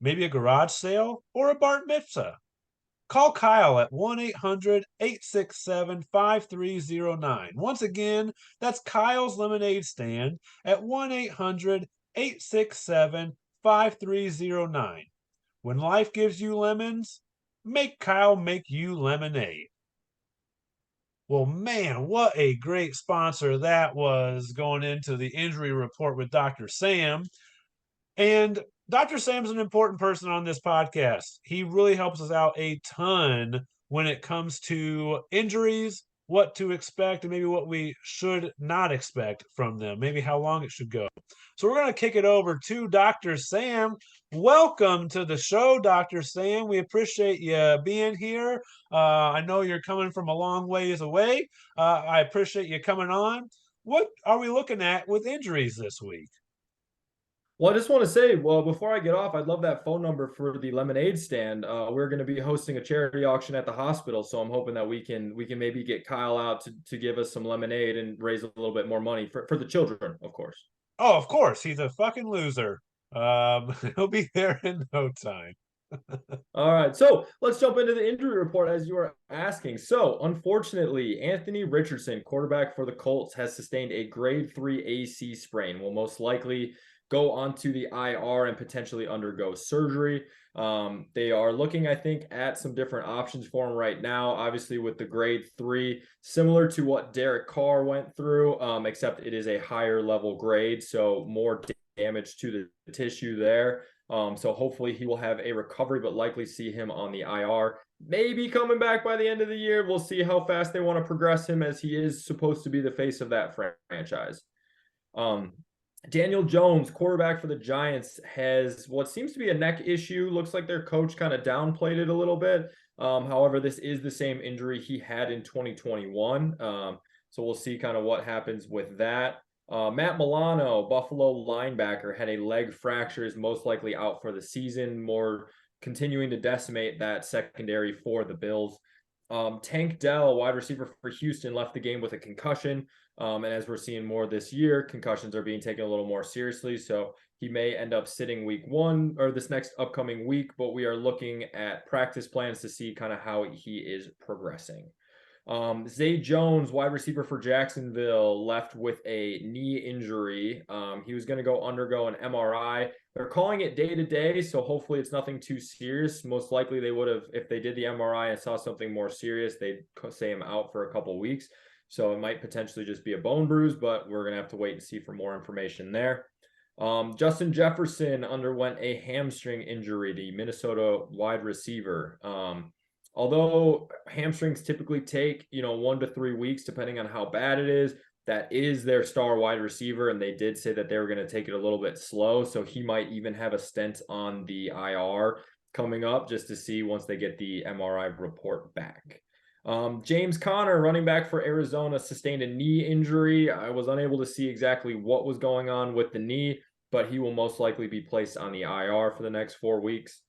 Maybe a garage sale or a bar mitzvah? Call Kyle at 1-800-867-5309. Once again, that's Kyle's Lemonade Stand at 1-800-867-5309. When life gives you lemons, make Kyle make you lemonade. Well, man, what a great sponsor that was going into the injury report with Dr. Sam. And Dr. Sam's an important person on this podcast. He really helps us out a ton when it comes to injuries, what to expect, and maybe what we should not expect from them, maybe how long it should go. So we're going to kick it over to Dr. Sam. Welcome to the show, Dr. Sam. We appreciate you being here. I know you're coming from a long ways away. I appreciate you coming on. What are we looking at with injuries this week? Well, I just want to say, well, before I get off, I'd love that phone number for the lemonade stand. We're going to be hosting a charity auction at the hospital, so I'm hoping that we can maybe get Kyle out to give us some lemonade and raise a little bit more money for the children, of course. Oh, of course, he's a fucking loser. He'll be there in no time. All right, so let's jump into the injury report as you were asking. So, unfortunately, Anthony Richardson, quarterback for the Colts, has sustained a grade 3 AC sprain. Will most likely go onto the IR and potentially undergo surgery. They are looking, I think, at some different options for him right now. Obviously, with the grade 3, similar to what Derek Carr went through, except it is a higher level grade, so more damage to the tissue there. So hopefully he will have a recovery, but likely see him on the IR. Maybe coming back by the end of the year. We'll see how fast they want to progress him, as he is supposed to be the face of that franchise. Daniel Jones, quarterback for the Giants, has what seems to be a neck issue. Looks like their coach kind of downplayed it a little bit. However, this is the same injury he had in 2021. So we'll see kind of what happens with that. Matt Milano, Buffalo linebacker, had a leg fracture, is most likely out for the season, more continuing to decimate that secondary for the Bills. Tank Dell, wide receiver for Houston, left the game with a concussion. And as we're seeing more this year, concussions are being taken a little more seriously. So he may end up sitting week 1 or this next upcoming week, but we are looking at practice plans to see kind of how he is progressing. Zay Jones, wide receiver for Jacksonville, left with a knee injury. He was going to go undergo an MRI. They're calling it day to day, so hopefully it's nothing too serious. Most likely they would have, if they did the MRI and saw something more serious, they'd say him out for a couple weeks. So it might potentially just be a bone bruise, but we're going to have to wait and see for more information there. Justin Jefferson underwent a hamstring injury, the Minnesota wide receiver. Although hamstrings typically take, 1 to 3 weeks, depending on how bad it is, that is their star wide receiver. And they did say that they were going to take it a little bit slow. So he might even have a stent on the IR coming up, just to see once they get the MRI report back. James Conner, running back for Arizona, sustained a knee injury. I was unable to see exactly what was going on with the knee, but he will most likely be placed on the IR for the next 4 weeks.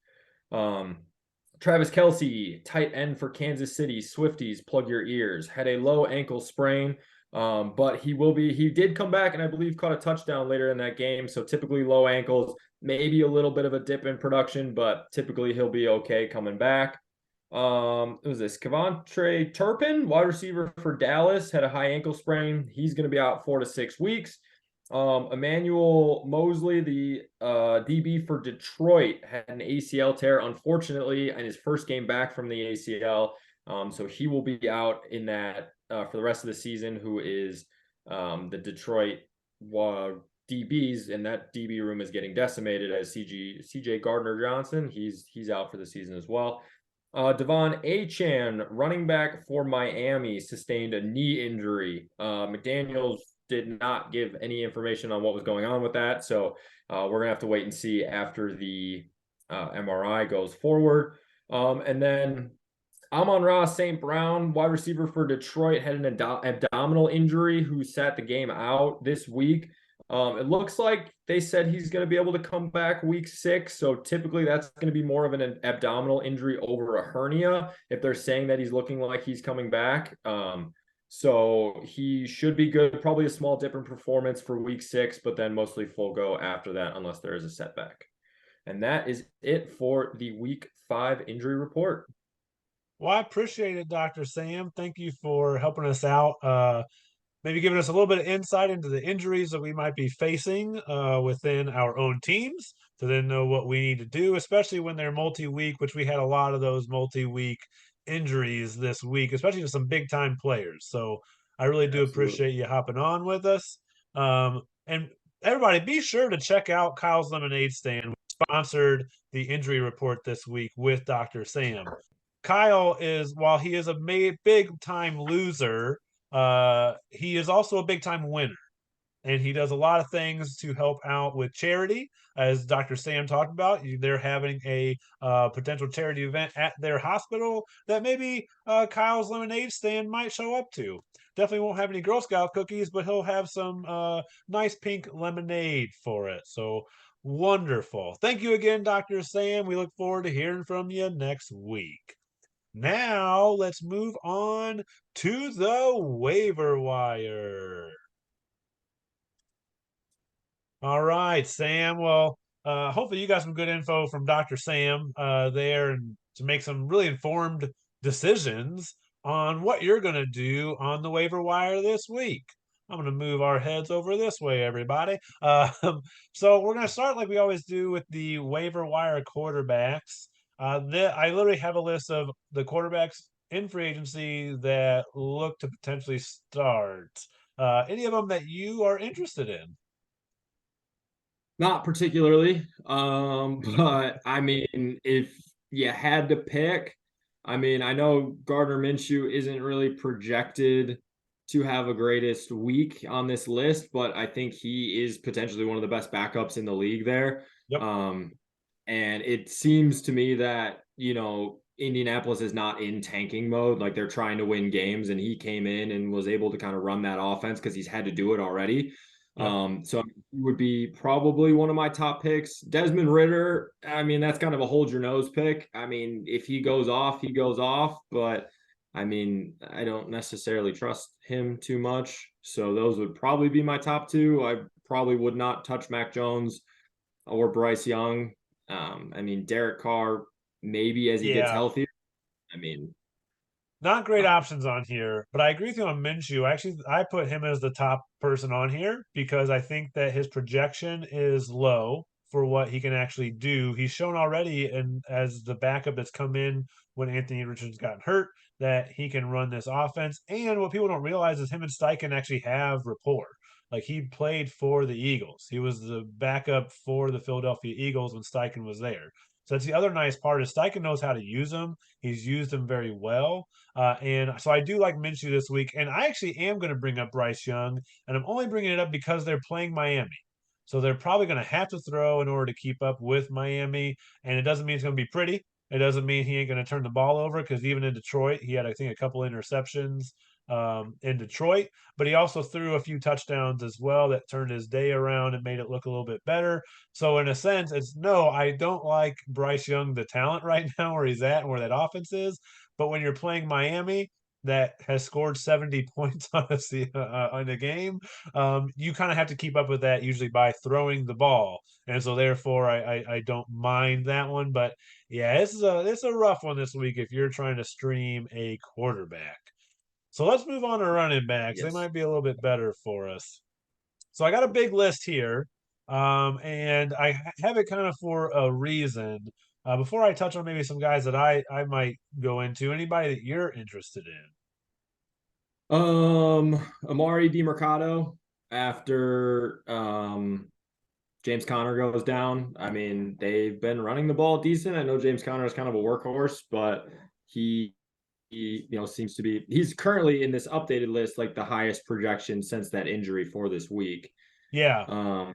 Travis Kelce, tight end for Kansas City, Swifties, plug your ears, had a low ankle sprain, but he did come back and I believe caught a touchdown later in that game. So typically low ankles, maybe a little bit of a dip in production, but typically he'll be okay coming back. It was this Kevontre Turpin, wide receiver for Dallas, had a high ankle sprain. He's going to be out 4 to 6 weeks. Emmanuel Mosley, the DB for Detroit, had an ACL tear, unfortunately, in his first game back from the ACL. So he will be out in that for the rest of the season, who is the Detroit DBs, and that DB room is getting decimated as CJ Gardner-Johnson. He's out for the season as well. Devon Achane, running back for Miami, sustained a knee injury. McDaniels did not give any information on what was going on with that. So we're going to have to wait and see after the MRI goes forward. And then Amon-Ra St. Brown, wide receiver for Detroit, had an abdominal injury, who sat the game out this week. It looks like they said he's going to be able to come back week 6. So typically that's going to be more of an abdominal injury over a hernia, if they're saying that he's looking like he's coming back. So he should be good. Probably a small dip in performance for week 6, but then mostly full go after that, unless there is a setback. And that is it for the week 5 injury report. Well, I appreciate it, Dr. Sam. Thank you for helping us out. Maybe giving us a little bit of insight into the injuries that we might be facing within our own teams to then know what we need to do, especially when they're multi-week, which we had a lot of those multi-week injuries this week, especially to some big time players. So I really do Absolutely. appreciate you hopping on with us. And everybody, be sure to check out Kyle's Lemonade Stand. We sponsored the injury report this week with Dr. Sam. Kyle is, while he is a big time loser, he is also a big time winner, and he does a lot of things to help out with charity. As Dr. Sam talked about, they're having a potential charity event at their hospital that maybe Kyle's Lemonade Stand might show up to. Definitely won't have any Girl Scout cookies, but he'll have some nice pink lemonade for it. So wonderful. Thank you again, Dr. Sam. We look forward to hearing from you next week. Now let's move on to the waiver wire. All right, Sam. Well, hopefully you got some good info from Dr. Sam there and to make some really informed decisions on what you're going to do on the waiver wire this week. I'm going to move our heads over this way, everybody. So we're going to start like we always do with the waiver wire quarterbacks. I literally have a list of the quarterbacks in free agency that look to potentially start. Any of them that you are interested in? Not particularly. But I mean, if you had to pick, I mean, I know Gardner Minshew isn't really projected to have a greatest week on this list, but I think he is potentially one of the best backups in the league there. Yep. Um, and it seems to me that, Indianapolis is not in tanking mode. Like they're trying to win games, and he came in and was able to kind of run that offense because he's had to do it already. Yep. So he would be probably one of my top picks. Desmond Ritter, I mean, that's kind of a hold your nose pick. I mean, if he goes off, he goes off, but I mean, I don't necessarily trust him too much. So those would probably be my top two. I probably would not touch Mac Jones or Bryce Young. I mean, Derek Carr, maybe as he gets Yeah. healthier. I mean, Not great uh, options on here, but I agree with you on Minshew. Actually, I put him as the top person on here because I think that his projection is low for what he can actually do. He's shown already, and as the backup that's come in when Anthony Richards got hurt, that he can run this offense. And what people don't realize is him and Steichen actually have rapport. Like he played for the Eagles. He was the backup for the Philadelphia Eagles when Steichen was there. So that's the other nice part is Steichen knows how to use them. He's used them very well. And so I do like Minshew this week. And I actually am going to bring up Bryce Young. And I'm only bringing it up because they're playing Miami. So they're probably going to have to throw in order to keep up with Miami. And it doesn't mean it's going to be pretty. It doesn't mean he ain't going to turn the ball over because even in Detroit, he had, I think, a couple interceptions in Detroit, but he also threw a few touchdowns as well that turned his day around and made it look a little bit better. So, in a sense, it's no, I don't like Bryce Young, the talent right now, where he's at and where that offense is. But when you're playing Miami, that has scored 70 points on on a game, you kind of have to keep up with that usually by throwing the ball. And so therefore I don't mind that one. But yeah, it's a rough one this week if you're trying to stream a quarterback. So let's move on to running backs. They yes. might be a little bit better for us. So I got a big list here, and I have it kind of for a reason. Before I touch on maybe some guys that I might go into, anybody that you're interested in? Amari DiMercado after James Conner goes down. I mean, they've been running the ball decent. I know James Conner is kind of a workhorse, but he seems to be he's currently in this updated list like the highest projection since that injury for this week. Yeah, Um,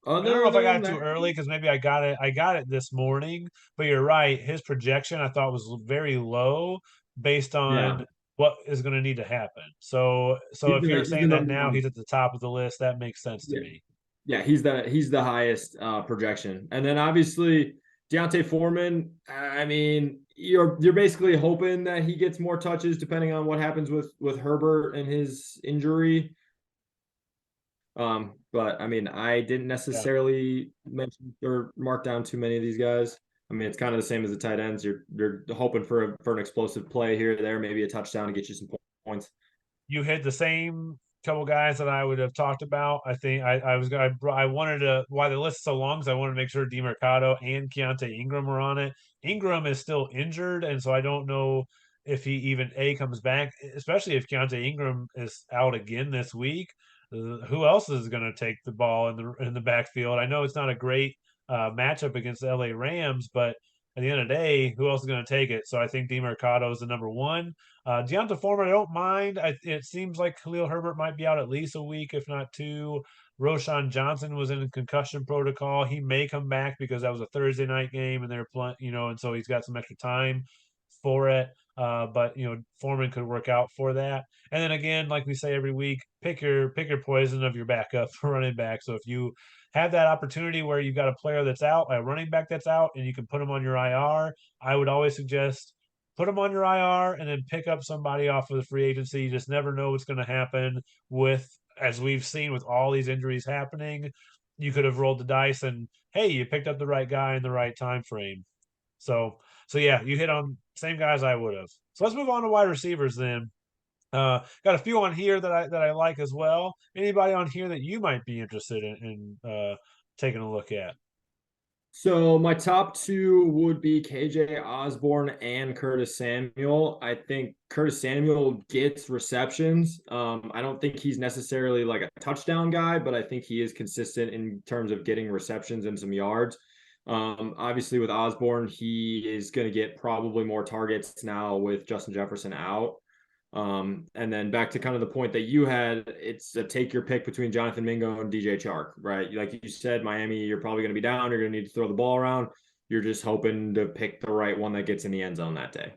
and I don't know other if I got than it too that, early because maybe I got it. I got it this morning, but you're right. His projection I thought was very low based yeah, on what is going to need to happen. So if you're he's the saying that number now one. he's at the top of the list, that makes sense to Yeah, me. yeah, he's the highest projection, and then obviously Deontay Foreman. I mean, you're basically hoping that he gets more touches depending on what happens with Herbert and his injury. But I mean, I didn't Yeah. necessarily mention or mark down too many of these guys. I mean, it's kind of the same as the tight ends. You're hoping for an explosive play here or there, maybe a touchdown to get you some points. You hit the same couple guys that I would have talked about. I think I was gonna I wanted to why the list is so long because I wanted to make sure DeMercado and Keontae Ingram were on it. Ingram is still injured, and so I don't know if he even comes back, especially if Keontae Ingram is out again this week. Who else is going to take the ball in the backfield? I know it's not a great matchup against the LA Rams, but at the end of the day, who else is going to take it? So I think DeMercado is the number one. Deonta Foreman, I don't mind. It seems like Khalil Herbert might be out at least a week, if not two. Roshan Johnson was in concussion protocol. He may come back because that was a Thursday night game, and they're playing, and so he's got some extra time for it. But Foreman could work out for that. And then again, like we say every week, pick your poison of your backup running back. So if you have that opportunity where you've got a player that's out, a running back that's out, and you can put him on your IR, I would always suggest put them on your IR and then pick up somebody off of the free agency. You just never know what's going to happen with, as we've seen with all these injuries happening. You could have rolled the dice and hey, you picked up the right guy in the right time frame. So, so yeah, you hit on same guys I would have. So let's move on to wide receivers then. Got a few on here that I like as well. Anybody on here that you might be interested in taking a look at? So my top two would be KJ Osborne and Curtis Samuel. I think Curtis Samuel gets receptions. I don't think he's necessarily like a touchdown guy, but I think he is consistent in terms of getting receptions and some yards. Obviously with Osborne, he is going to get probably more targets now with Justin Jefferson out. And then back to kind of the point that you had, it's a take your pick between Jonathan Mingo and DJ Chark, right? Like you said, Miami, you're probably going to be down. You're going to need to throw the ball around. You're just hoping to pick the right one that gets in the end zone that day.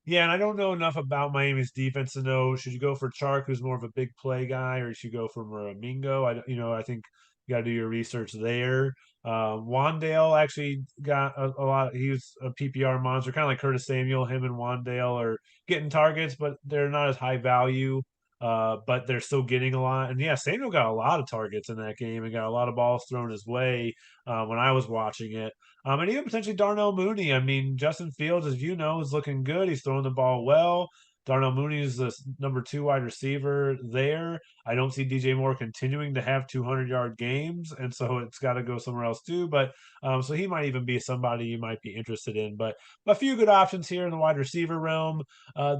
Yeah, and I don't know enough about Miami's defense to know should you go for Chark, who's more of a big play guy, or should you go for Mingo? I think you got to do your research there. Wandale actually got a lot. He was a PPR monster, kind of like Curtis Samuel. Him and Wandale are getting targets, but they're not as high value. But they're still getting a lot. And yeah, Samuel got a lot of targets in that game and got a lot of balls thrown his way when I was watching it. And even potentially Darnell Mooney. I mean, Justin Fields, as you know, is looking good. He's throwing the ball well. Darnell Mooney is the number two wide receiver there. I don't see DJ Moore continuing to have 200-yard games, and so it's got to go somewhere else too. But so he might even be somebody you might be interested in. But a few good options here in the wide receiver realm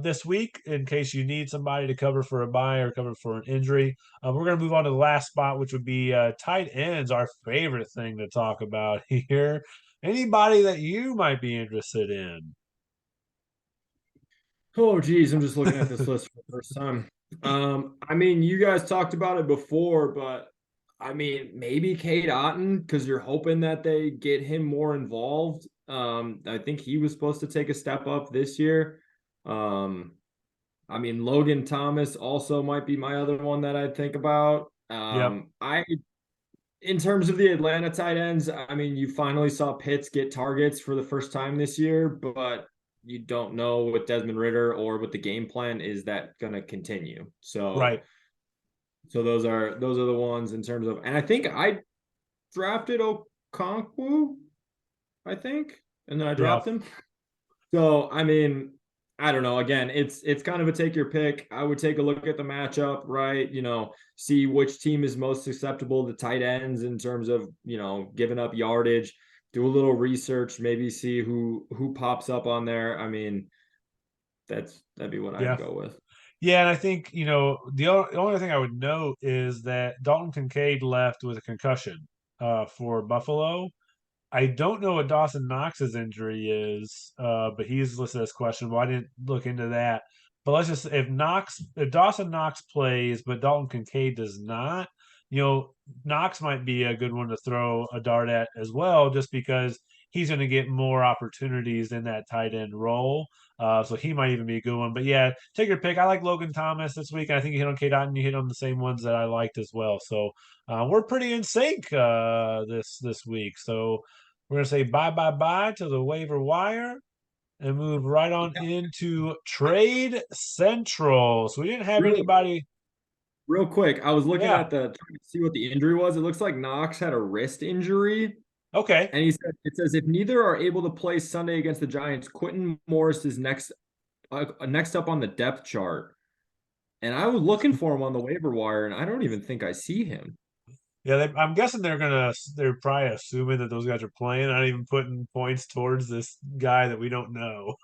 this week in case you need somebody to cover for a bye or cover for an injury. We're going to move on to the last spot, which would be tight ends, our favorite thing to talk about here. Anybody that you might be interested in? Oh, geez, I'm just looking at this list for the first time. I mean, you guys talked about it before, but I mean, maybe Cade Otton because you're hoping that they get him more involved. I think he was supposed to take a step up this year. Um, I mean, Logan Thomas also might be my other one that I'd think about. Yep. In terms of the Atlanta tight ends, I mean, you finally saw Pitts get targets for the first time this year, but you don't know with Desmond Ritter or what the game plan is that going to continue. So, Right. so those are the ones in terms of, and I think I drafted Okonkwo, I think, and then I Yeah. dropped him. So, I mean, I don't know. Again, it's kind of a take your pick. I would take a look at the matchup, right? See which team is most susceptible to tight ends in terms of, giving up yardage. Do a little research, maybe see who pops up on there. I mean, that'd be what I'd Yeah. go with. Yeah, and I think, the only thing I would note is that Dalton Kincaid left with a concussion for Buffalo. I don't know what Dawson Knox's injury is, but he's listed as questionable. I didn't look into that. But let's just if Dawson Knox plays, but Dalton Kincaid does not, Knox might be a good one to throw a dart at as well, just because he's going to get more opportunities in that tight end role. So he might even be a good one. But yeah, take your pick. I like Logan Thomas this week. I think you hit on Kate Otten. You hit on the same ones that I liked as well. So we're pretty in sync this week. So we're gonna say bye to the waiver wire and move right on Yeah. into Trade Central. So we didn't have Real anybody. real quick, I was looking Yeah. at trying to see what the injury was. It looks like Knox had a wrist injury. Okay. And he said it says if neither are able to play Sunday against the Giants, Quentin Morris is next up on the depth chart. And I was looking for him on the waiver wire, and I don't even think I see him. Yeah, I'm guessing they're probably assuming that those guys are playing, not even putting points towards this guy that we don't know.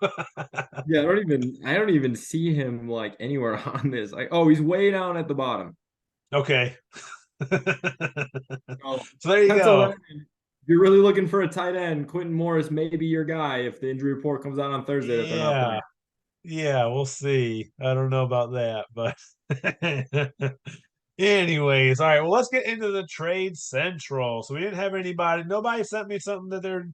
Yeah, I don't even see him like anywhere on this. Like, oh, he's way down at the bottom. Okay. Oh, So there you pencil that go. in. If you're really looking for a tight end, Quentin Morris may be your guy if the injury report comes out on Thursday that they're not Yeah. playing. Yeah, we'll see. I don't know about that, but anyways, all right. Well, let's get into the trade central. So we didn't have anybody. Nobody sent me something that they're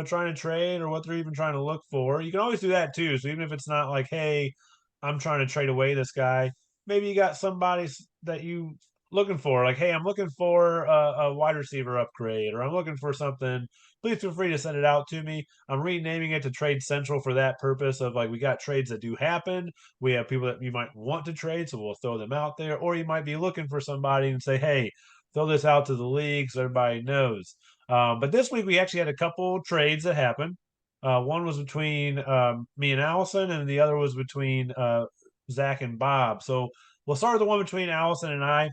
trying to trade or what they're even trying to look for. You can always do that too. So even if it's not like, hey, I'm trying to trade away this guy, maybe you got somebody that you looking for. Like, hey, I'm looking for a wide receiver upgrade, or I'm looking for something. Please feel free to send it out to me. I'm renaming it to Trade Central for that purpose of like we got trades that do happen. We have people that you might want to trade, so we'll throw them out there. Or you might be looking for somebody and say, hey, throw this out to the league so everybody knows. But this week we actually had a couple trades that happened. One was between me and Allison, and the other was between Zach and Bob. So we'll start with the one between Allison and I.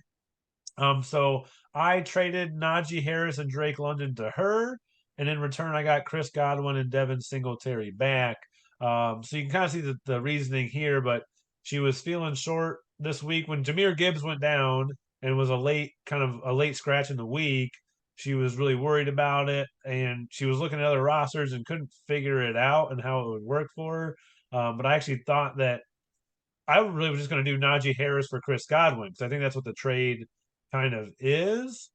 So I traded Najee Harris and Drake London to her, and in return, I got Chris Godwin and Devin Singletary back. So you can kind of see the reasoning here, but she was feeling short this week when Jameer Gibbs went down and was a late scratch in the week. She was really worried about it, and she was looking at other rosters and couldn't figure it out and how it would work for her. But I actually thought that I really was just going to do Najee Harris for Chris Godwin because I think that's what the trade kind of is.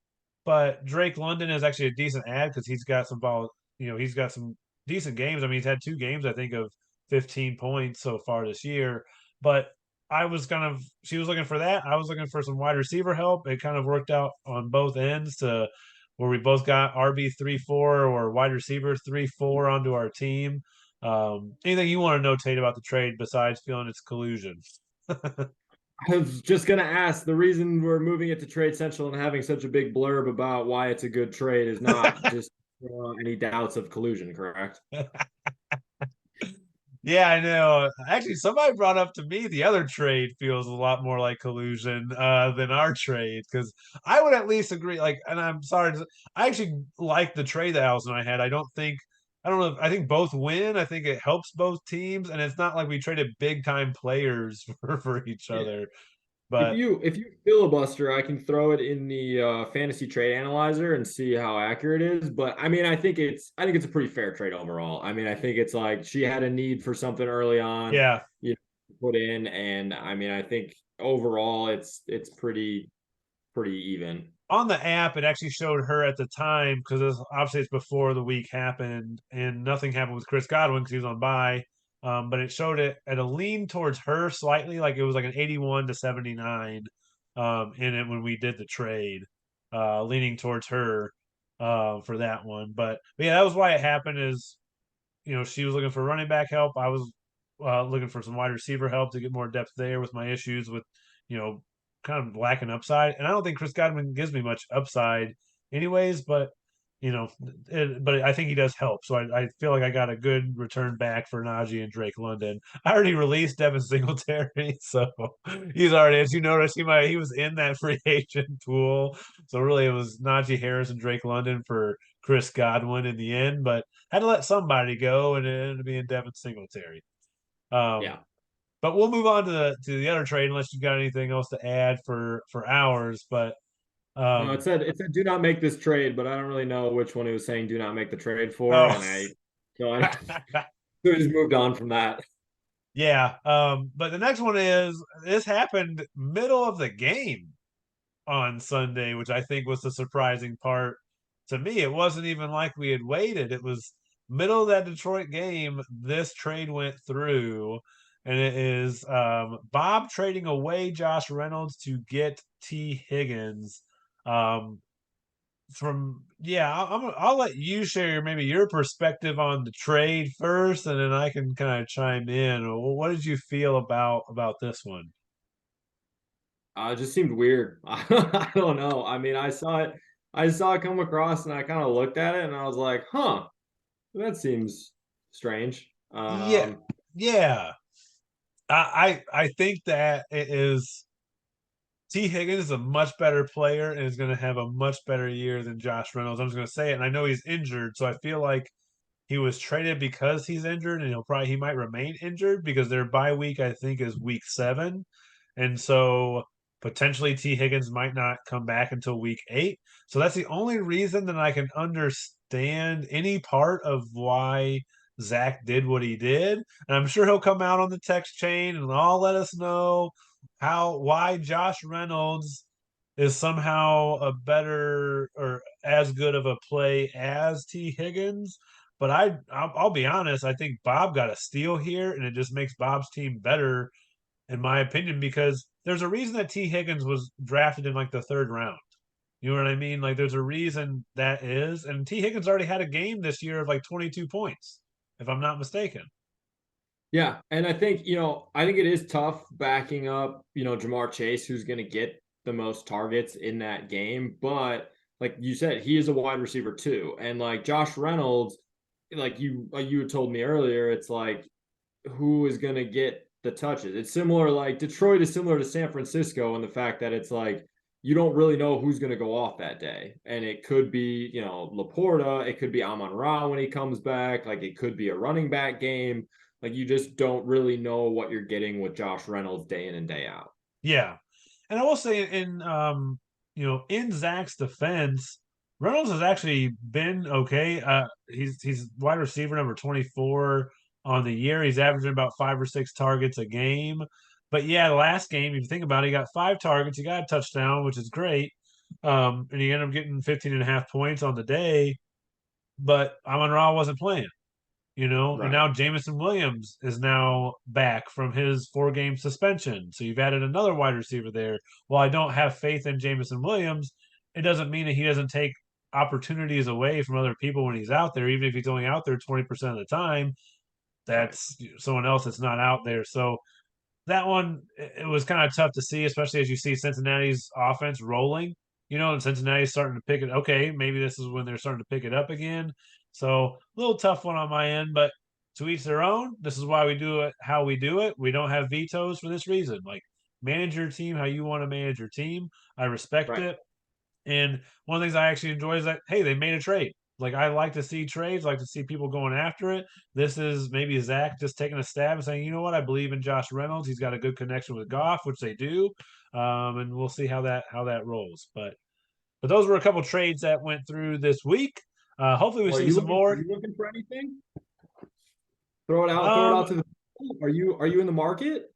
But Drake London is actually a decent ad because he's got some decent games. I mean, he's had two games I think of 15 points so far this year. But she was looking for that. I was looking for some wide receiver help. It kind of worked out on both ends to where we both got RB 3-4 or wide receiver 3-4 onto our team. Anything you want to notate about the trade besides feeling it's collusion? I was just gonna ask the reason we're moving it to Trade Central and having such a big blurb about why it's a good trade is not just any doubts of collusion, correct? Yeah, I know. Actually, somebody brought up to me the other trade feels a lot more like collusion than our trade because I would at least agree. Like, and I'm sorry, I actually like the trade that Allison and I had. I don't know. I think both win. I think it helps both teams, and it's not like we traded big time players for each Yeah. other. If But you filibuster, I can throw it in the fantasy trade analyzer and see how accurate it is. But I mean, I think it's a pretty fair trade overall. I mean, I think it's like she had a need for something early on, yeah, you know, put in, and I mean, I think overall it's pretty even. on the app, it actually showed her at the time because obviously it's before the week happened, and nothing happened with Chris Godwin because he was on bye. But it showed it at a lean towards her slightly, like it was like an 81 to 79 in it when we did the trade, leaning towards her for that one. But yeah, that was why it happened. Is she was looking for running back help. I was looking for some wide receiver help to get more depth there with my issues with, you know, kind of lacking upside. And I don't think Chris Godwin gives me much upside, anyways. But I think he does help. So I feel like I got a good return back for Najee and Drake London. I already released Devin Singletary, so he's already, as you noticed, he was in that free agent pool. So really, it was Najee Harris and Drake London for Chris Godwin in the end. But had to let somebody go, and it ended up being Devin Singletary. Um, Yeah. but we'll move on to the other trade unless you've got anything else to add for ours. But No, it um, said it said do not make this trade, but I don't really know which one it was saying do not make the trade for, oh, and I we just moved on from that. yeah. But the next one is this happened middle of the game on Sunday, which I think was the surprising part to me. It wasn't even like we had waited. It was middle of that Detroit game. This trade went through, and it is Bob trading away Josh Reynolds to get T. Higgins. Um, I'll let you share maybe your perspective on the trade first, and then I can kind of chime in. What did you feel about this one? It just seemed weird. I don't know. I mean, I saw it. I saw it come across and I kind of looked at it and I was like, huh, that seems strange. Yeah, yeah. I think that it is T. Higgins is a much better player and is going to have a much better year than Josh Reynolds. I'm just going to say it, and I know he's injured, so I feel like he was traded because he's injured, and he might remain injured because their bye week I think is week 7, and so potentially T. Higgins might not come back until week 8. So that's the only reason that I can understand any part of why Zach did what he did, and I'm sure he'll come out on the text chain and all let us know why Josh Reynolds is somehow a better or as good of a play as T. Higgins. But I'll be honest, I think Bob got a steal here, and it just makes Bob's team better, in my opinion, because there's a reason that T. Higgins was drafted in like the 3rd round. You know what I mean? Like there's a reason that is, and T. Higgins already had a game this year of like 22 points, if I'm not mistaken. Yeah, and I think, I think it is tough backing up, Jamar Chase, who's going to get the most targets in that game. But like you said, he is a wide receiver too. And like Josh Reynolds, like you had told me earlier, it's like who is going to get the touches. It's similar, like Detroit is similar to San Francisco in the fact that it's like you don't really know who's going to go off that day. And it could be, Laporta, it could be Amon-Ra when he comes back, like it could be a running back game. Like you just don't really know what you're getting with Josh Reynolds day in and day out. Yeah. And I will say in Zach's defense, Reynolds has actually been okay. He's wide receiver number 24 on the year. He's averaging about 5 or 6 targets a game. But yeah, the last game, if you think about it, he got 5 targets, he got a touchdown, which is great. And he ended up getting 15 and a half points on the day, but Amon Ra wasn't playing. And Right. now Jamison Williams is now back from his 4-game suspension. So you've added another wide receiver there. While I don't have faith in Jamison Williams, it doesn't mean that he doesn't take opportunities away from other people when he's out there, even if he's only out there 20% of the time. Right. That's someone else that's not out there. So that one it was kind of tough to see, especially as you see Cincinnati's offense rolling. And Cincinnati's starting to pick it. Okay, maybe this is when they're starting to pick it up again. So a little tough one on my end, but to each their own. This is why we do it how we do it. We don't have vetoes for this reason. Like manage your team how you want to manage your team. I respect Right. it. And one of the things I actually enjoy is that, hey, they made a trade. Like I like to see trades, like to see people going after it. This is maybe Zach just taking a stab and saying, you know what, I believe in Josh Reynolds. He's got a good connection with Goff, which they do, and we'll see how that rolls. But those were a couple trades that went through this week. Hopefully, we Well, see some are more. you looking for anything? Throw it out Um, to the are you in the market?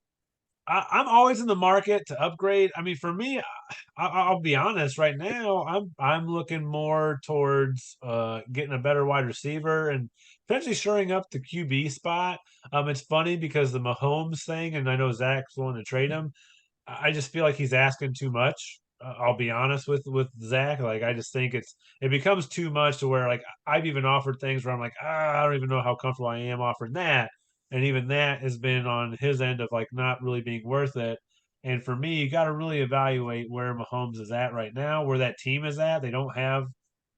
I'm always in the market to upgrade. I mean, for me, I'll be honest. Right now, I'm looking more towards getting a better wide receiver and potentially shoring up the QB spot. It's funny because the Mahomes thing, and I know Zach's willing to trade him. I just feel like he's asking too much. I'll be honest with Zach. Like I just think it becomes too much to where like I've even offered things where I'm like I don't even know how comfortable I am offering that, and even that has been on his end of like not really being worth it. And for me, you got to really evaluate where Mahomes is at right now, where that team is at. They don't have,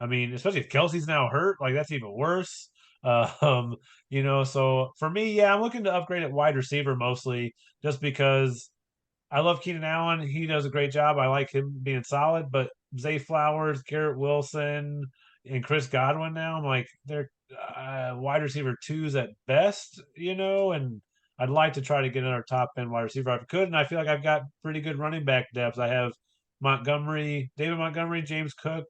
I mean, especially if Kelsey's now hurt, like that's even worse. So for me, yeah, I'm looking to upgrade at wide receiver mostly, just because I love Keenan Allen. He does a great job. I like him being solid, but Zay Flowers, Garrett Wilson, and Chris Godwin now, I'm like, they're wide receiver twos at best, and I'd like to try to get another top end wide receiver if I could. And I feel like I've got pretty good running back depth. I have David Montgomery, James Cook,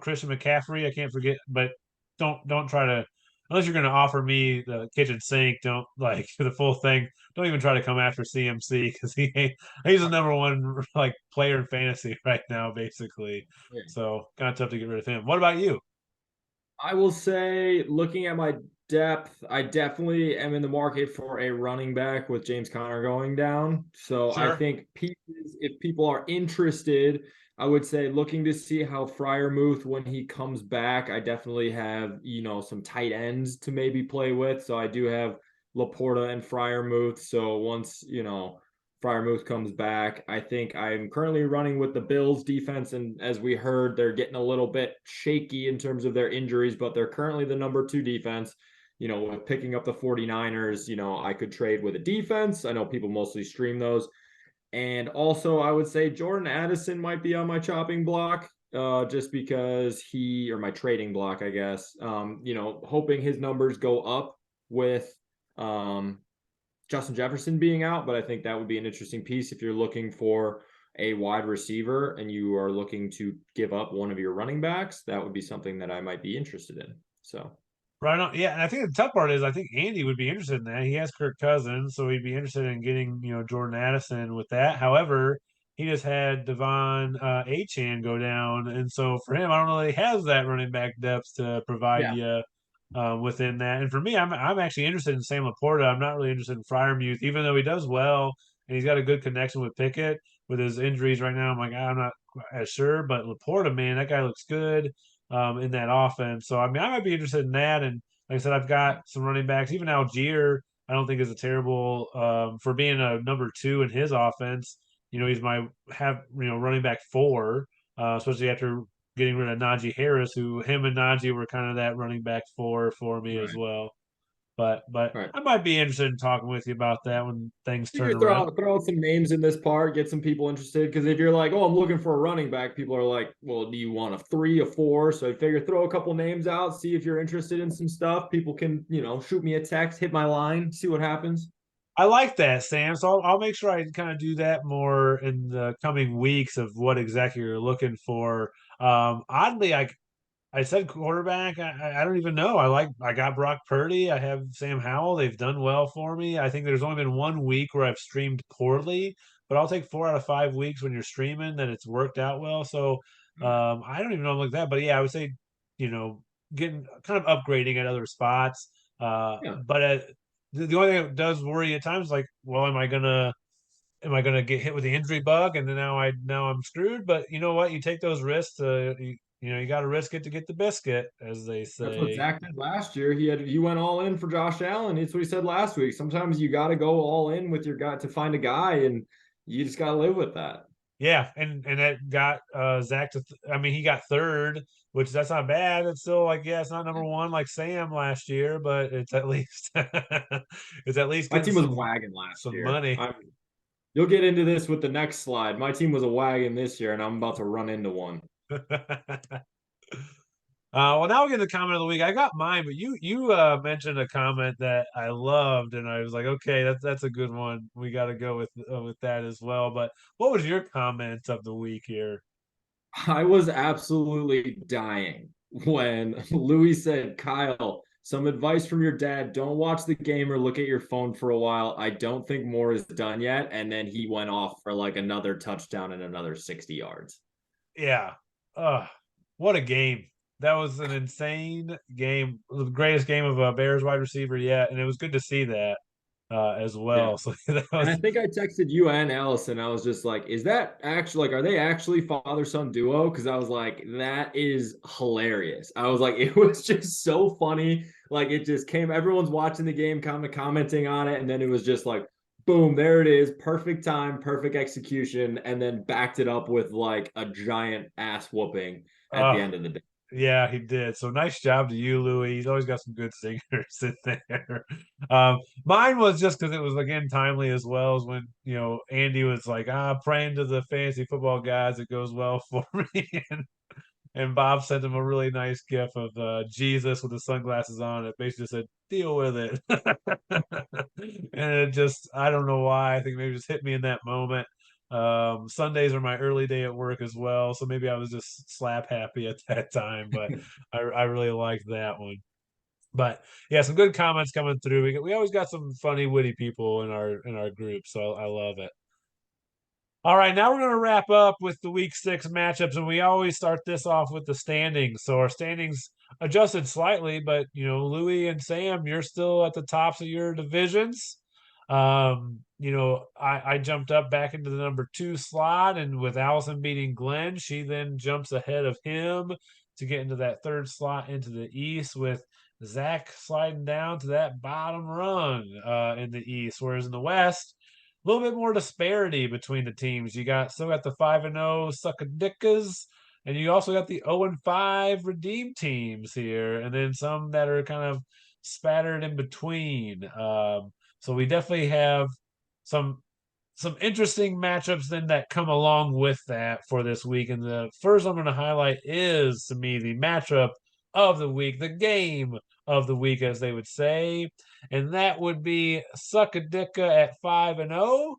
Christian McCaffrey. I can't forget, but don't try to unless you're going to offer me the kitchen sink. Don't like the full thing. Don't even try to come after CMC because he's the number one like player in fantasy right now, basically. Yeah. So kind of tough to get rid of him. What about you? I will say, looking at my depth, I definitely am in the market for a running back with James Conner going down. So I Sure. think pieces, if people are interested, I would say looking to see how Fryermuth when he comes back. I definitely have, some tight ends to maybe play with. So I do have Laporta and Fryermuth. So once, Fryermuth comes back. I think I'm currently running with the Bills defense, and as we heard, they're getting a little bit shaky in terms of their injuries, but they're currently the number two defense. With picking up the 49ers, I could trade with a defense. I know people mostly stream those. And also, I would say Jordan Addison might be on my chopping block, just because or my trading block, I guess. Hoping his numbers go up with um, Justin Jefferson being out, but I think that would be an interesting piece if you're looking for a wide receiver and you are looking to give up one of your running backs. That would be something that I might be interested in. So, Right on. Yeah, and I think the tough part is I think Andy would be interested in that. He has Kirk Cousins, so he'd be interested in getting, Jordan Addison with that. However, he just had Devon Achan go down, and so for him, I don't know that he has that running back depth to provide yeah, you within that. And for me, I'm actually interested in Sam Laporta. I'm not really interested in Fryermuth, even though he does well and he's got a good connection with Pickett. With his injuries right now, I'm like, I'm not as sure, but Laporta, man, that guy looks good in that offense. So I mean, I might be interested in that. And like I said, I've got some running backs. Even Algier, I don't think is a terrible for being a number two in his offense. He's my running back four, especially after getting rid of Najee Harris, who him and Najee were kind of that running back four for me as right, well. But right. I might be interested in talking with you about that when things turn Figure around. throw out some names in this part, get some people interested. Because if you're like, oh, I'm looking for a running back, people are like, well, do you want a three, a four? So I figure throw a couple names out, see if you're interested in some stuff. People can, shoot me a text, hit my line, see what happens. I like that, Sam. So I'll make sure I kind of do that more in the coming weeks of what exactly you're looking for. Oddly, I said quarterback. I don't even know. I got Brock Purdy. I have Sam Howell. They've done well for me. I think there's only been 1 week where I've streamed poorly, but I'll take 4 out of 5 weeks when you're streaming that it's worked out well. So I don't even know like that, but yeah, I would say you know getting kind of upgrading at other spots. Yeah, But the only thing that does worry at times, like, well, am I gonna get hit with the injury bug and then now I'm screwed? But you know what? You take those risks. You got to risk it to get the biscuit, as they that's what say. Zach did last year. He went all in for Josh Allen. It's what he said last week. Sometimes you got to go all in with your guy to find a guy, and you just got to live with that. Yeah, and that got Zach to. I mean, he got third, which that's not bad. It's still like, yeah, it's not number one like Sam last year, but it's at least it's at least My getting team was a some wagon last some year. money. You'll get into this with the next slide. My team was a wagon this year, and I'm about to run into one. Well, now we're getting the comment of the week. I got mine, but you mentioned a comment that I loved, and I was like, okay, that's a good one. We got to go with that as well. But what was your comment of the week here? I was absolutely dying when Louis said, Kyle, some advice from your dad. Don't watch the game or look at your phone for a while. I don't think more is done yet. And then he went off for like another touchdown and another 60 yards. Yeah, what a game! That was an insane game, the greatest game of a Bears wide receiver yet, and it was good to see that as Yeah. well. So that And I was think I texted you and Allison. I was just like, is that actually like, are they actually father son duo? Because I was like, that is hilarious. I was like, it was just so funny. Like, it just came, everyone's watching the game, kind of commenting on it. And then it was just like, boom, there it is. Perfect time, perfect execution. And then backed it up with like a giant ass whooping at the uh end of the day. Yeah, he did. So nice job to you, Louis. He's always got some good singers in there. Mine was just because it was again timely as well as when Andy was like, praying to the fantasy football guys, it goes well for me. And Bob sent him a really nice gif of Jesus with the sunglasses on. It basically said, "Deal with it." And it just, I don't know why. I think maybe it just hit me in that moment. Sundays are my early day at work as well, so maybe I was just slap happy at that time. But I really liked that one. But yeah, some good comments coming through. We always got some funny, witty people in our group, so I love it. All right, now we're going to wrap up with the week 6 matchups, and we always start this off with the standings. So our standings adjusted slightly, but Louis and Sam, you're still at the tops of your divisions. I jumped up back into the number 2 slot, and with Allison beating Glenn, she then jumps ahead of him to get into that third slot into the East, with Zach sliding down to that bottom rung in the East, whereas in the West. little bit more disparity between the teams. You got still got the 5-0 Suckadickas, and you also got the 0-5 Redeem teams here, and then some that are kind of spattered in between. So we definitely have some some interesting matchups then that come along with that for this week. And the first I'm going to highlight is to me the matchup of the week, the game of the week, as they would say, and that would be Suckadicka at 5-0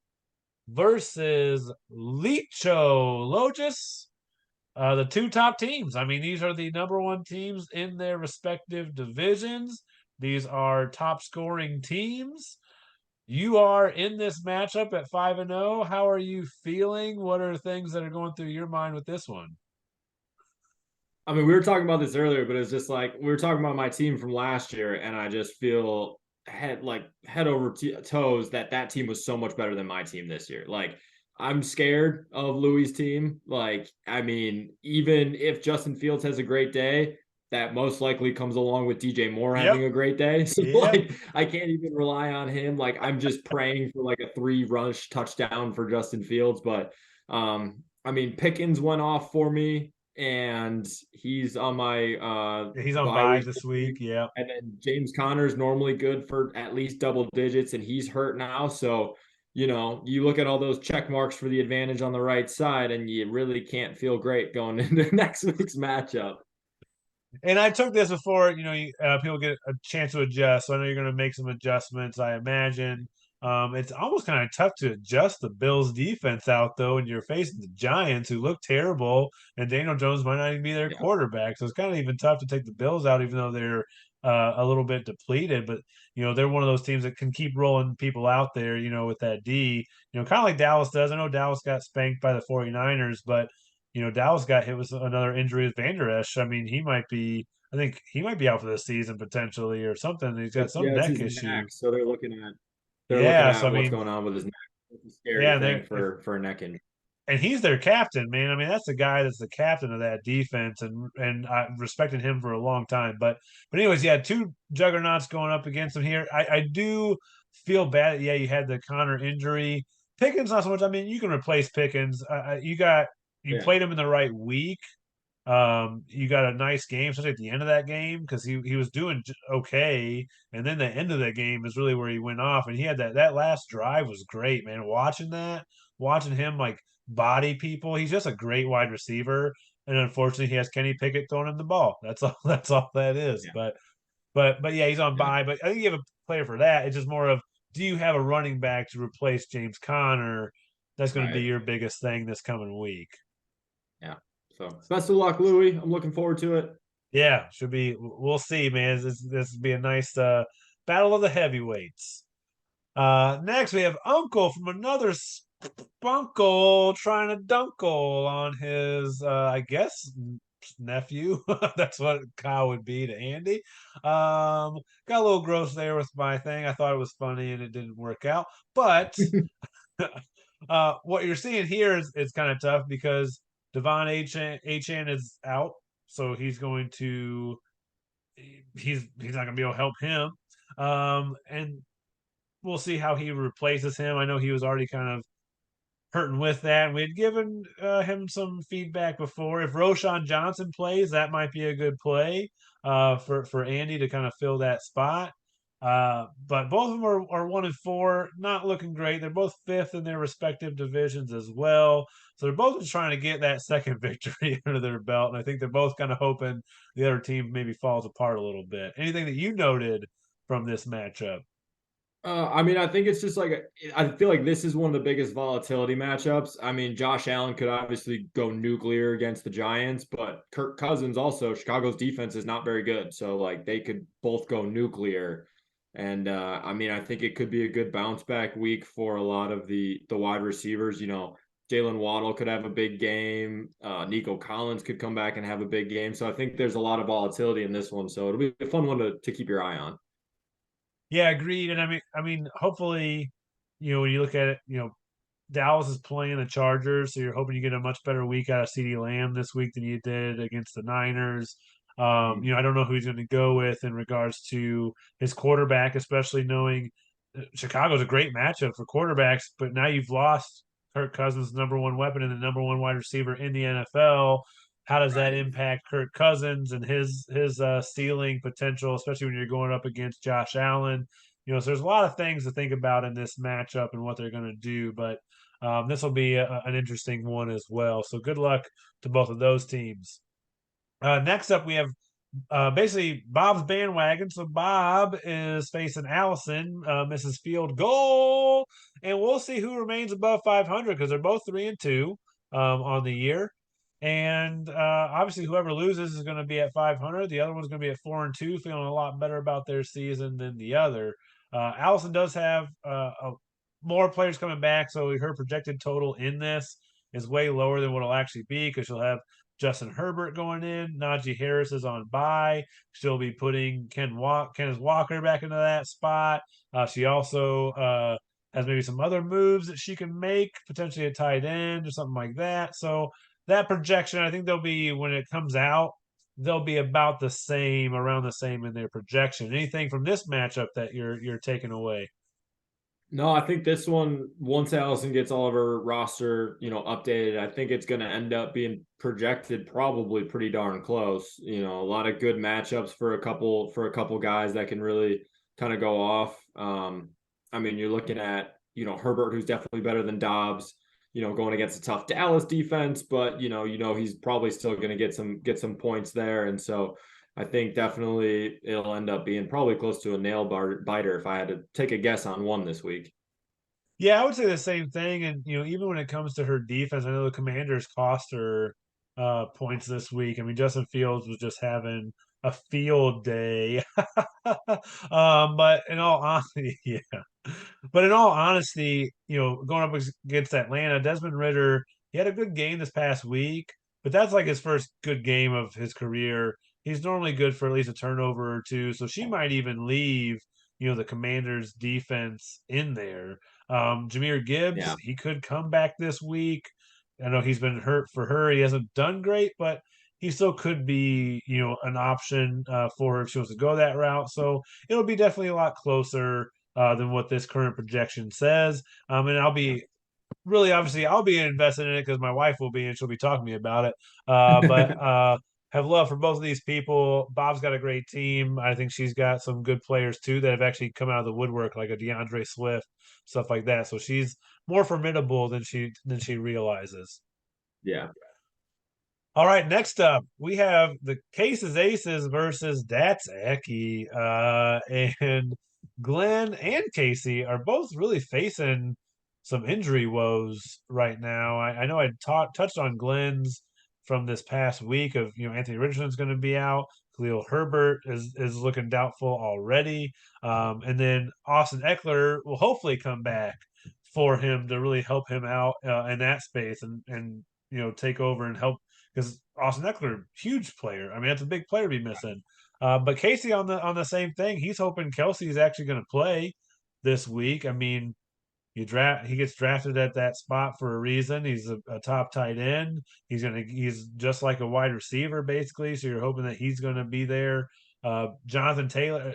versus Licho Logis, the two top teams. I mean, these are the number one teams in their respective divisions. These are top scoring teams. You are in this matchup at 5-0. How are you feeling? What are things that are going through your mind with this one? I mean, we were talking about this earlier, but it's just like we were talking about my team from last year, and I just feel head over toes that that team was so much better than my team this year. Like, I'm scared of Louis' team. Like, I mean, even if Justin Fields has a great day, that most likely comes along with DJ Moore Yep. having a great day. So Yep. like, I can't even rely on him. Like, I'm just praying for like a 3 rush touchdown for Justin Fields, but I mean, Pickens went off for me and he's on my He's on bye bye week this this week. week. Yep. And then James Conner's normally good for at least double digits, and he's hurt now. So, you look at all those check marks for the advantage on the right side, and you really can't feel great going into next week's matchup. And I took this before, people get a chance to adjust. So I know you're going to make some adjustments, I imagine. It's almost kind of tough to adjust the Bills defense out, though, and you're facing the Giants, who look terrible, and Daniel Jones might not even be their Yeah. quarterback. So it's kind of even tough to take the Bills out, even though they're a little bit depleted. But, they're one of those teams that can keep rolling people out there, with that D, kind of like Dallas does. I know Dallas got spanked by the 49ers, but Dallas got hit with another injury with Van Der Esch. I mean, I think he might be out for the season potentially or something. He's got some It's neck his issue. neck. So they're looking Yeah, so I at what's mean, going on with his neck. It's a scary yeah, and thing for a neck injury. he's their captain, man. I mean, that's the guy that's the captain of that defense, and I respected him for a long time. But anyways, yeah, two juggernauts going up against him here. I do feel bad. Yeah, you had the Connor injury. Pickens not so much. I mean, you can replace Pickens. You Yeah. played him in the right week. You got a nice game, especially at the end of that game, because he was doing okay, and then the end of that game is really where he went off, and he had that last drive was great, man. Watching him like body people, he's just a great wide receiver, and unfortunately, he has Kenny Pickett throwing him the ball. That's all. That's all that is. Yeah. But yeah, he's on Yeah. bye. But I think you have a player for that. It's just more of, do you have a running back to replace James Conner? That's going to be Right. your biggest thing this coming week. Yeah. So best of luck, Louis. I'm looking forward to it. Yeah, should be. We'll see, man. This would be a nice battle of the heavyweights. Next we have Uncle from another spunkle trying to dunkle on his, I guess, nephew. That's what Kyle would be to Andy. Got a little gross there with my thing. I thought it was funny and it didn't work out. But what you're seeing here is kind of tough because Devon Achan is out, so he's not gonna be able to help him. And we'll see how he replaces him. I know he was already kind of hurting with that. And we had given him some feedback before. If Roshan Johnson plays, that might be a good play for Andy to kind of fill that spot. But both of them are 1-4, not looking great. They're both fifth in their respective divisions as well. So they're both just trying to get that second victory under their belt. And I think they're both kind of hoping the other team maybe falls apart a little bit. Anything that you noted from this matchup? I mean, I think it's just like I feel like this is one of the biggest volatility matchups. I mean, Josh Allen could obviously go nuclear against the Giants, but Kirk Cousins also, Chicago's defense is not very good. So like they could both go nuclear. And I mean, I think it could be a good bounce back week for a lot of the wide receivers. Jalen Waddle could have a big game. Nico Collins could come back and have a big game. So I think there's a lot of volatility in this one. So it'll be a fun one to keep your eye on. Yeah, agreed. And I mean, hopefully, when you look at it, Dallas is playing the Chargers, so you're hoping you get a much better week out of CeeDee Lamb this week than you did against the Niners. I don't know who he's going to go with in regards to his quarterback, especially knowing Chicago's a great matchup for quarterbacks, but now you've lost Kirk Cousins, number one weapon and the number one wide receiver in the NFL. How does that Right. impact Kirk Cousins and his ceiling potential, especially when you're going up against Josh Allen? So there's a lot of things to think about in this matchup and what they're going to do, but this will be an interesting one as well. So good luck to both of those teams. Next up, we have basically Bob's bandwagon. So Bob is facing Allison, Mrs. Field goal, and we'll see who remains above 500 because they're both 3-2 on the year. And obviously, whoever loses is going to be at 500. The other one's going to be at 4-2, feeling a lot better about their season than the other. Allison does have more players coming back, so her projected total in this is way lower than what it'll actually be because she'll have Justin Herbert going in. Najee Harris is on bye. She'll be putting Kenneth Walker back into that spot. She also has maybe some other moves that she can make, potentially a tight end or something like that. So that projection, I think they'll be when it comes out, they'll be about the same, around the same in their projection. Anything from this matchup that you're taking away? No, I think this one, once Allison gets all of her roster, updated, I think it's going to end up being projected probably pretty darn close. A lot of good matchups for a couple guys that can really kind of go off. I mean, you're looking at, Herbert, who's definitely better than Dobbs, going against a tough Dallas defense, but he's probably still going to get some points there. And so I think definitely it'll end up being probably close to a nail biter if I had to take a guess on one this week. Yeah, I would say the same thing. And even when it comes to her defense, I know the Commanders cost her points this week. I mean, Justin Fields was just having a field day. But in all honesty, yeah. But in all honesty, going up against Atlanta, Desmond Ritter, he had a good game this past week, but that's like his first good game of his career. He's normally good for at least a turnover or two, so she might even leave, the Commanders defense in there. Jahmyr Gibbs, Yeah. he could come back this week. I know he's been hurt for her. He hasn't done great, but he still could be, an option for her if she wants to go that route. So it'll be definitely a lot closer than what this current projection says. And I'll Yeah. be really, obviously, I'll be invested in it because my wife will be and she'll be talking to me about it. But have love for both of these people. Bob's got a great team. I think she's got some good players too that have actually come out of the woodwork, like a DeAndre Swift, stuff like that. So she's more formidable than she realizes. Yeah. All right, next up we have the Cases Aces versus That's Ecky. And Glenn and Casey are both really facing some injury woes right now. I know I touched on Glenn's from this past week of Anthony Richardson's going to be out. Khalil Herbert is looking doubtful already. And then Austin Eckler will hopefully come back for him to really help him out in that space and take over and help because Austin Eckler, huge player. I mean, that's a big player to be missing. But Casey on the same thing. He's hoping Kelsey is actually going to play this week. I mean, he gets drafted at that spot for a reason. He's a top tight end. He's just like a wide receiver basically. So you're hoping that he's going to be there. Jonathan Taylor,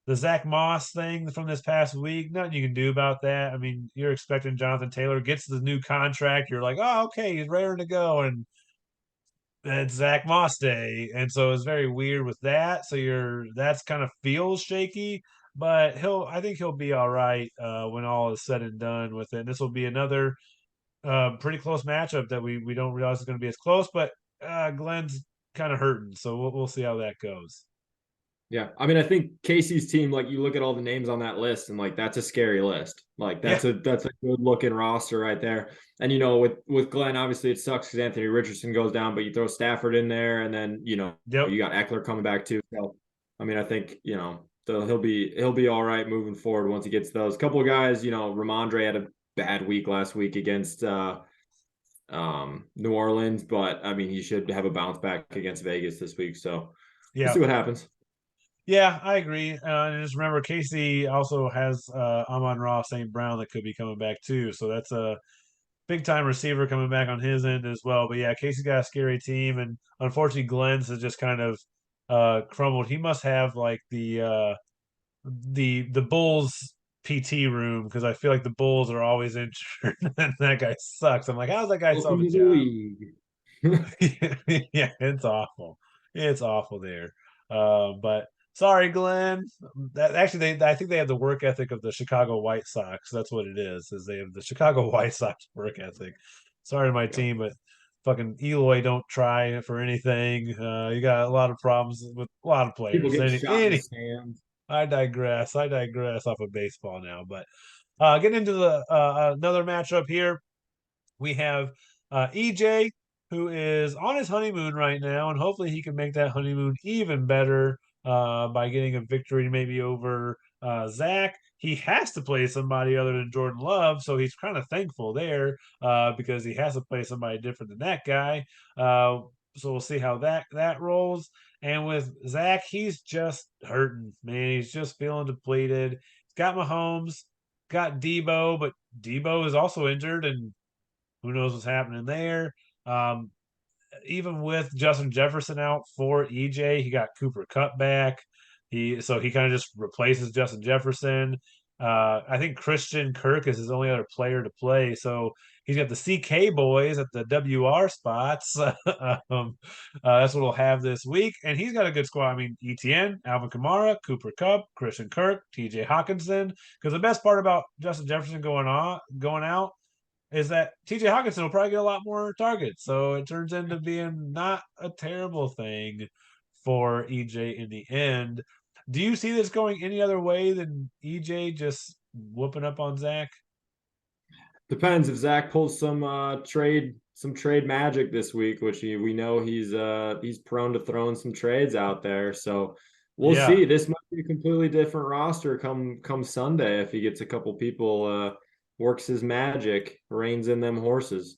the Zach Moss thing from this past week, nothing you can do about that. I mean, you're expecting Jonathan Taylor gets the new contract. You're like, oh, okay, he's raring to go, and it's Zach Moss day, and so it's very weird with that. So that's kind of feels shaky, but I think he'll be all right when all is said and done with it. And this will be another pretty close matchup that we don't realize is going to be as close, but Glenn's kind of hurting, so we'll see how that goes. Yeah. I mean, I think Casey's team, like you look at all the names on that list and like that's a scary list. Like Yeah, that's a good looking roster right there. And with Glenn, obviously it sucks because Anthony Richardson goes down, but you throw Stafford in there and then yep, you got Eckler coming back too. So I mean, I think, he'll be all right moving forward once he gets those. Couple of guys, Ramondre had a bad week last week against New Orleans, but I mean he should have a bounce back against Vegas this week. So we'll yeah. see what happens. Yeah, I agree. And just remember, Casey also has Amon-Ra St. Brown that could be coming back too. So that's a big time receiver coming back on his end as well. But yeah, Casey's got a scary team, and unfortunately, Glenn's has just kind of crumbled. He must have like the Bulls PT room because I feel like the Bulls are always injured and that guy sucks. I'm like, how's that guy still have Welcome a to the job? league. Yeah, it's awful. It's awful there. But sorry, Glenn. That actually, I think they have the work ethic of the Chicago White Sox. That's what it is they have the Chicago White Sox work ethic. Sorry to my Yeah. team, but fucking Eloy don't try for anything. You got a lot of problems with a lot of People players. getting shot in the Any stands. I digress. I digress off of baseball now, but getting into the another matchup here. We have EJ, who is on his honeymoon right now, and hopefully he can make that honeymoon even better by getting a victory maybe over Zach. He has to play somebody other than Jordan Love, so he's kind of thankful there because he has to play somebody different than that guy. So we'll see how that rolls. And with Zach, he's just hurting, man. He's just feeling depleted. He's got Mahomes, got Debo, but Debo is also injured, and who knows what's happening there? Um, Even with Justin Jefferson out for EJ, he got Cooper Cup back. He kind of just replaces Justin Jefferson. I think Christian Kirk is his only other player to play. So he's got the CK boys at the WR spots. That's what we'll have this week. And he's got a good squad. I mean, ETN, Alvin Kamara, Cooper Cup, Christian Kirk, TJ Hawkinson. Because the best part about Justin Jefferson going out is that TJ Hawkinson will probably get a lot more targets. So it turns into being not a terrible thing for EJ in the end. Do you see this going any other way than EJ just whooping up on Zach? Depends if Zach pulls some trade magic this week, which we know he's prone to throwing some trades out there. So we'll Yeah. see. This might be a completely different roster come Sunday if he gets a couple people works his magic, reins in them horses.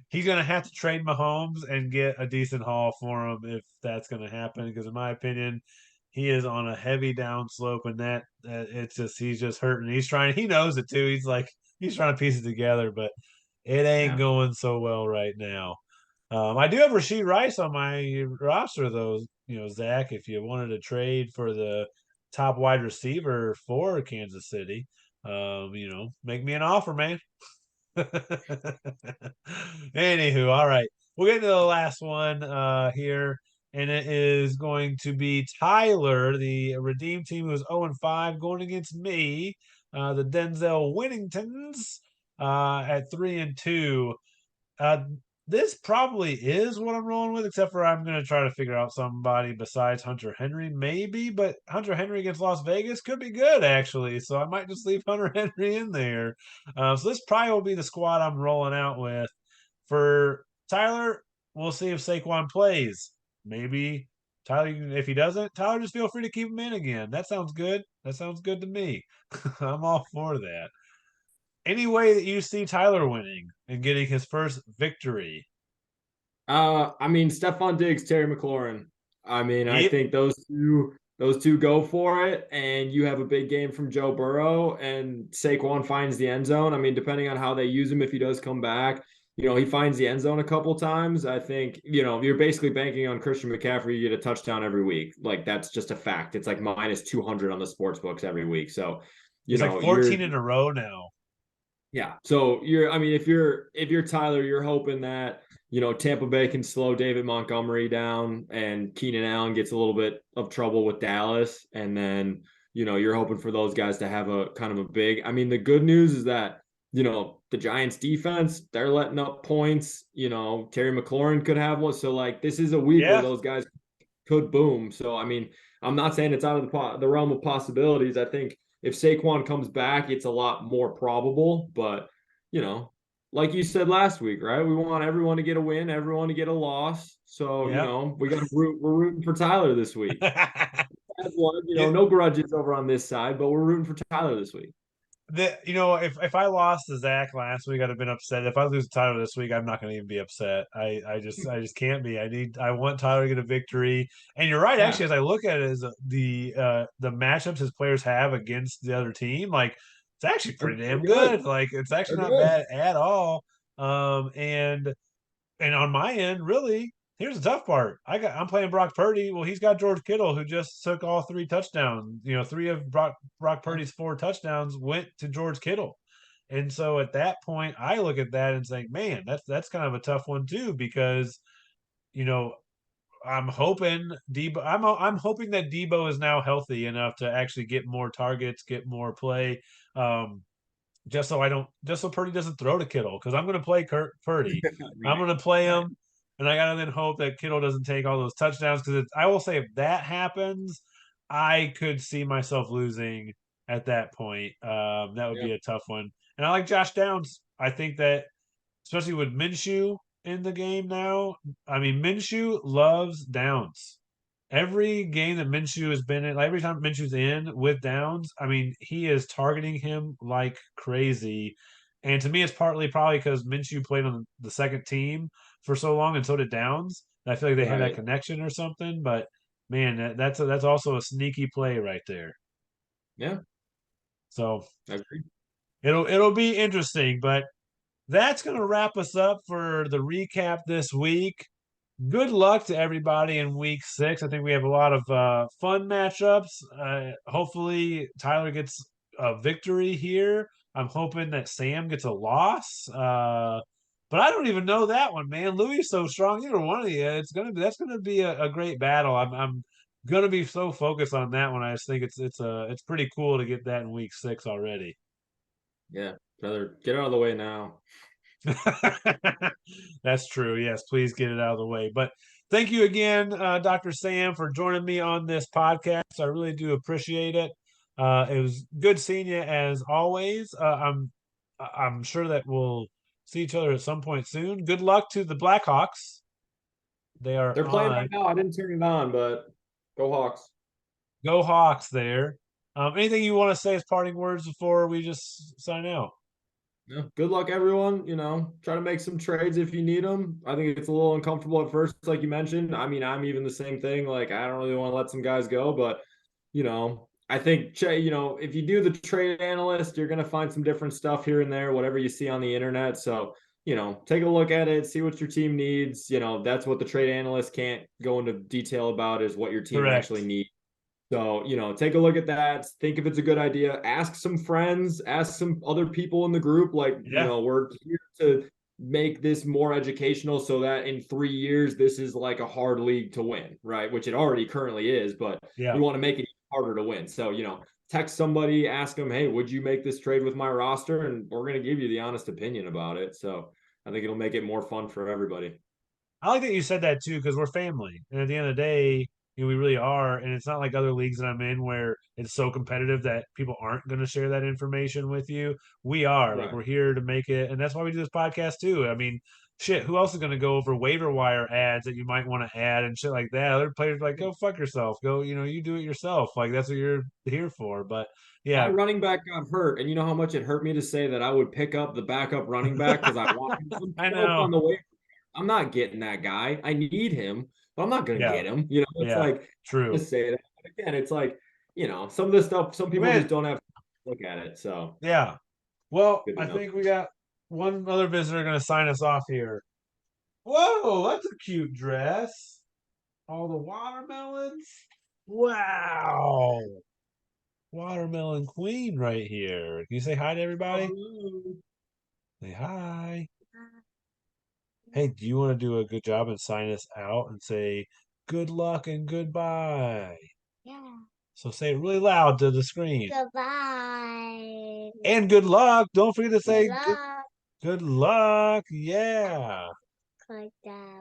He's going to have to trade Mahomes and get a decent haul for him if that's going to happen. Because in my opinion, he is on a heavy down slope, and that it's just he's just hurting. He's trying. He knows it too. He's trying to piece it together, but it ain't Yeah. going so well right now. I do have Rasheed Rice on my roster, though. Zach, if you wanted to trade for the top wide receiver for Kansas City, make me an offer, man. Anywho, all right. We'll get to the last one here, and it is going to be Tyler, the Redeem team, who's 0-5, going against me, the Denzel Winningtons, at 3-2. Uh, this probably is what I'm rolling with, except for I'm going to try to figure out somebody besides Hunter Henry, maybe. But Hunter Henry against Las Vegas could be good, actually. So I might just leave Hunter Henry in there. So this probably will be the squad I'm rolling out with. For Tyler, we'll see if Saquon plays. Maybe Tyler, if he doesn't, Tyler, just feel free to keep him in again. That sounds good. That sounds good to me. I'm all for that. Any way that you see Tyler winning and getting his first victory? I mean, Stephon Diggs, Terry McLaurin. I mean, I Yep. think those two go for it, and you have a big game from Joe Burrow, and Saquon finds the end zone. I mean, depending on how they use him, if he does come back, he finds the end zone a couple times. I think you're basically banking on Christian McCaffrey. You get a touchdown every week. Like that's just a fact. It's like minus 200 on the sports books every week. So, He's like you're 14 in a row now. yeah. So I mean, if you're Tyler, you're hoping that, Tampa Bay can slow David Montgomery down and Keenan Allen gets a little bit of trouble with Dallas. And then, you're hoping for those guys to have a kind of a big, I mean, the good news is that, the Giants defense, they're letting up points. Terry McLaurin could have one. So like this is a week where Yeah. those guys could boom. So I mean, I'm not saying it's out of the realm of possibilities. I think if Saquon comes back, it's a lot more probable. But you know, like you said last week, right? We want everyone to get a win, everyone to get a loss. So Yeah. we got to root. We're rooting for Tyler this week. That's one. Yeah. No grudges over on this side, but we're rooting for Tyler this week. If I lost to Zach last week, I'd have been upset. If I lose to Tyler this week, I'm not going to even be upset. I just can't be. I want Tyler to get a victory. And you're right, Yeah, actually, as I look at it, is the matchups his players have against the other team, like it's actually they're, pretty they're damn good. good. Like it's actually They're not good. bad at all. And on my end, really. Here's the tough part. I'm playing Brock Purdy. Well, he's got George Kittle, who just took all 3 touchdowns. You know, 3 of Brock Purdy's 4 touchdowns went to George Kittle. And so at that point, I look at that and think, man, that's kind of a tough one too, because you know I'm hoping Debo. I'm hoping that Debo is now healthy enough to actually get more targets, get more play. Um, just so Purdy doesn't throw to Kittle, because I'm going to play Purdy. I'm Right. going to play Right. him, and I got to then hope that Kittle doesn't take all those touchdowns, because I will say if that happens, I could see myself losing at that point. That would Yeah. be a tough one. And I like Josh Downs. I think that especially with Minshew in the game now. I mean, Minshew loves Downs. Every game that Minshew has been in, like every time Minshew's in with Downs, I mean, he is targeting him like crazy. And to me, it's partly probably because Minshew played on the second team for so long, and so did Downs. I feel like they had that Right. connection or something. But man, that's also a sneaky play right there. Yeah. So I agree. it'll be interesting. But that's going to wrap us up for the recap this week. Good luck to everybody in week 6. I think we have a lot of fun matchups. Hopefully, Tyler gets a victory here. I'm hoping that Sam gets a loss. But I don't even know that one, man. Louis is so strong. Either one of you, that's gonna be a great battle. I'm gonna be so focused on that one. I just think it's pretty cool to get that in week 6 already. Yeah. Brother, get out of the way now. That's true. Yes, please get it out of the way. But thank you again, Dr. Sam, for joining me on this podcast. I really do appreciate it. It was good seeing you as always. I'm sure that we'll see each other at some point soon. Good luck to the Blackhawks. They are They're playing right on. now. I didn't turn it on, but go Hawks. Go Hawks there. Anything you want to say as parting words before we just sign out? Yeah. Good luck, everyone. Try to make some trades if you need them. I think it's a little uncomfortable at first, like you mentioned. I mean, I'm even the same thing. Like, I don't really want to let some guys go, but I think if you do the trade analyst, you're gonna find some different stuff here and there, whatever you see on the internet. So, take a look at it, see what your team needs. That's what the trade analyst can't go into detail about is what your team actually Correct. needs. So, take a look at that. Think if it's a good idea. Ask some friends, ask some other people in the group. Like, Yeah. we're here to make this more educational so that in 3 years, this is like a hard league to win, right? Which it already currently is, but we Yeah. want to make it harder to win. So, text somebody, ask them, hey, would you make this trade with my roster? And we're going to give you the honest opinion about it. So I think it'll make it more fun for everybody. I like that you said that too, because we're family. And at the end of the day, we really are. And it's not like other leagues that I'm in where it's so competitive that people aren't going to share that information with you. We are. Like, Right. we're here to make it. And that's why we do this podcast too. I mean, shit, who else is going to go over waiver wire ads that you might want to add and shit like that? Other players are like, go fuck yourself. Go, you do it yourself. Like, that's what you're here for. But My yeah, running back got hurt, and you know how much it hurt me to say that I would pick up the backup running back because I want him I to up know. on the way. I'm not getting that guy. I need him, but I'm not gonna Yeah. get him. It's Yeah. like to True. say that. But again, it's like some of this stuff. Some people Man, just don't have to look at it. So yeah. Well, good to I know. think we got one other visitor going to sign us off here. Whoa, that's a cute dress. All the watermelons. Wow. Watermelon queen right here. Can you say hi to everybody? Oh, Say hi. Hey, do you want to do a good job and sign us out and say good luck and goodbye? Yeah. So say it really loud to the screen. Goodbye. And good luck. Don't forget to Good say luck. good luck. Yeah. Like that.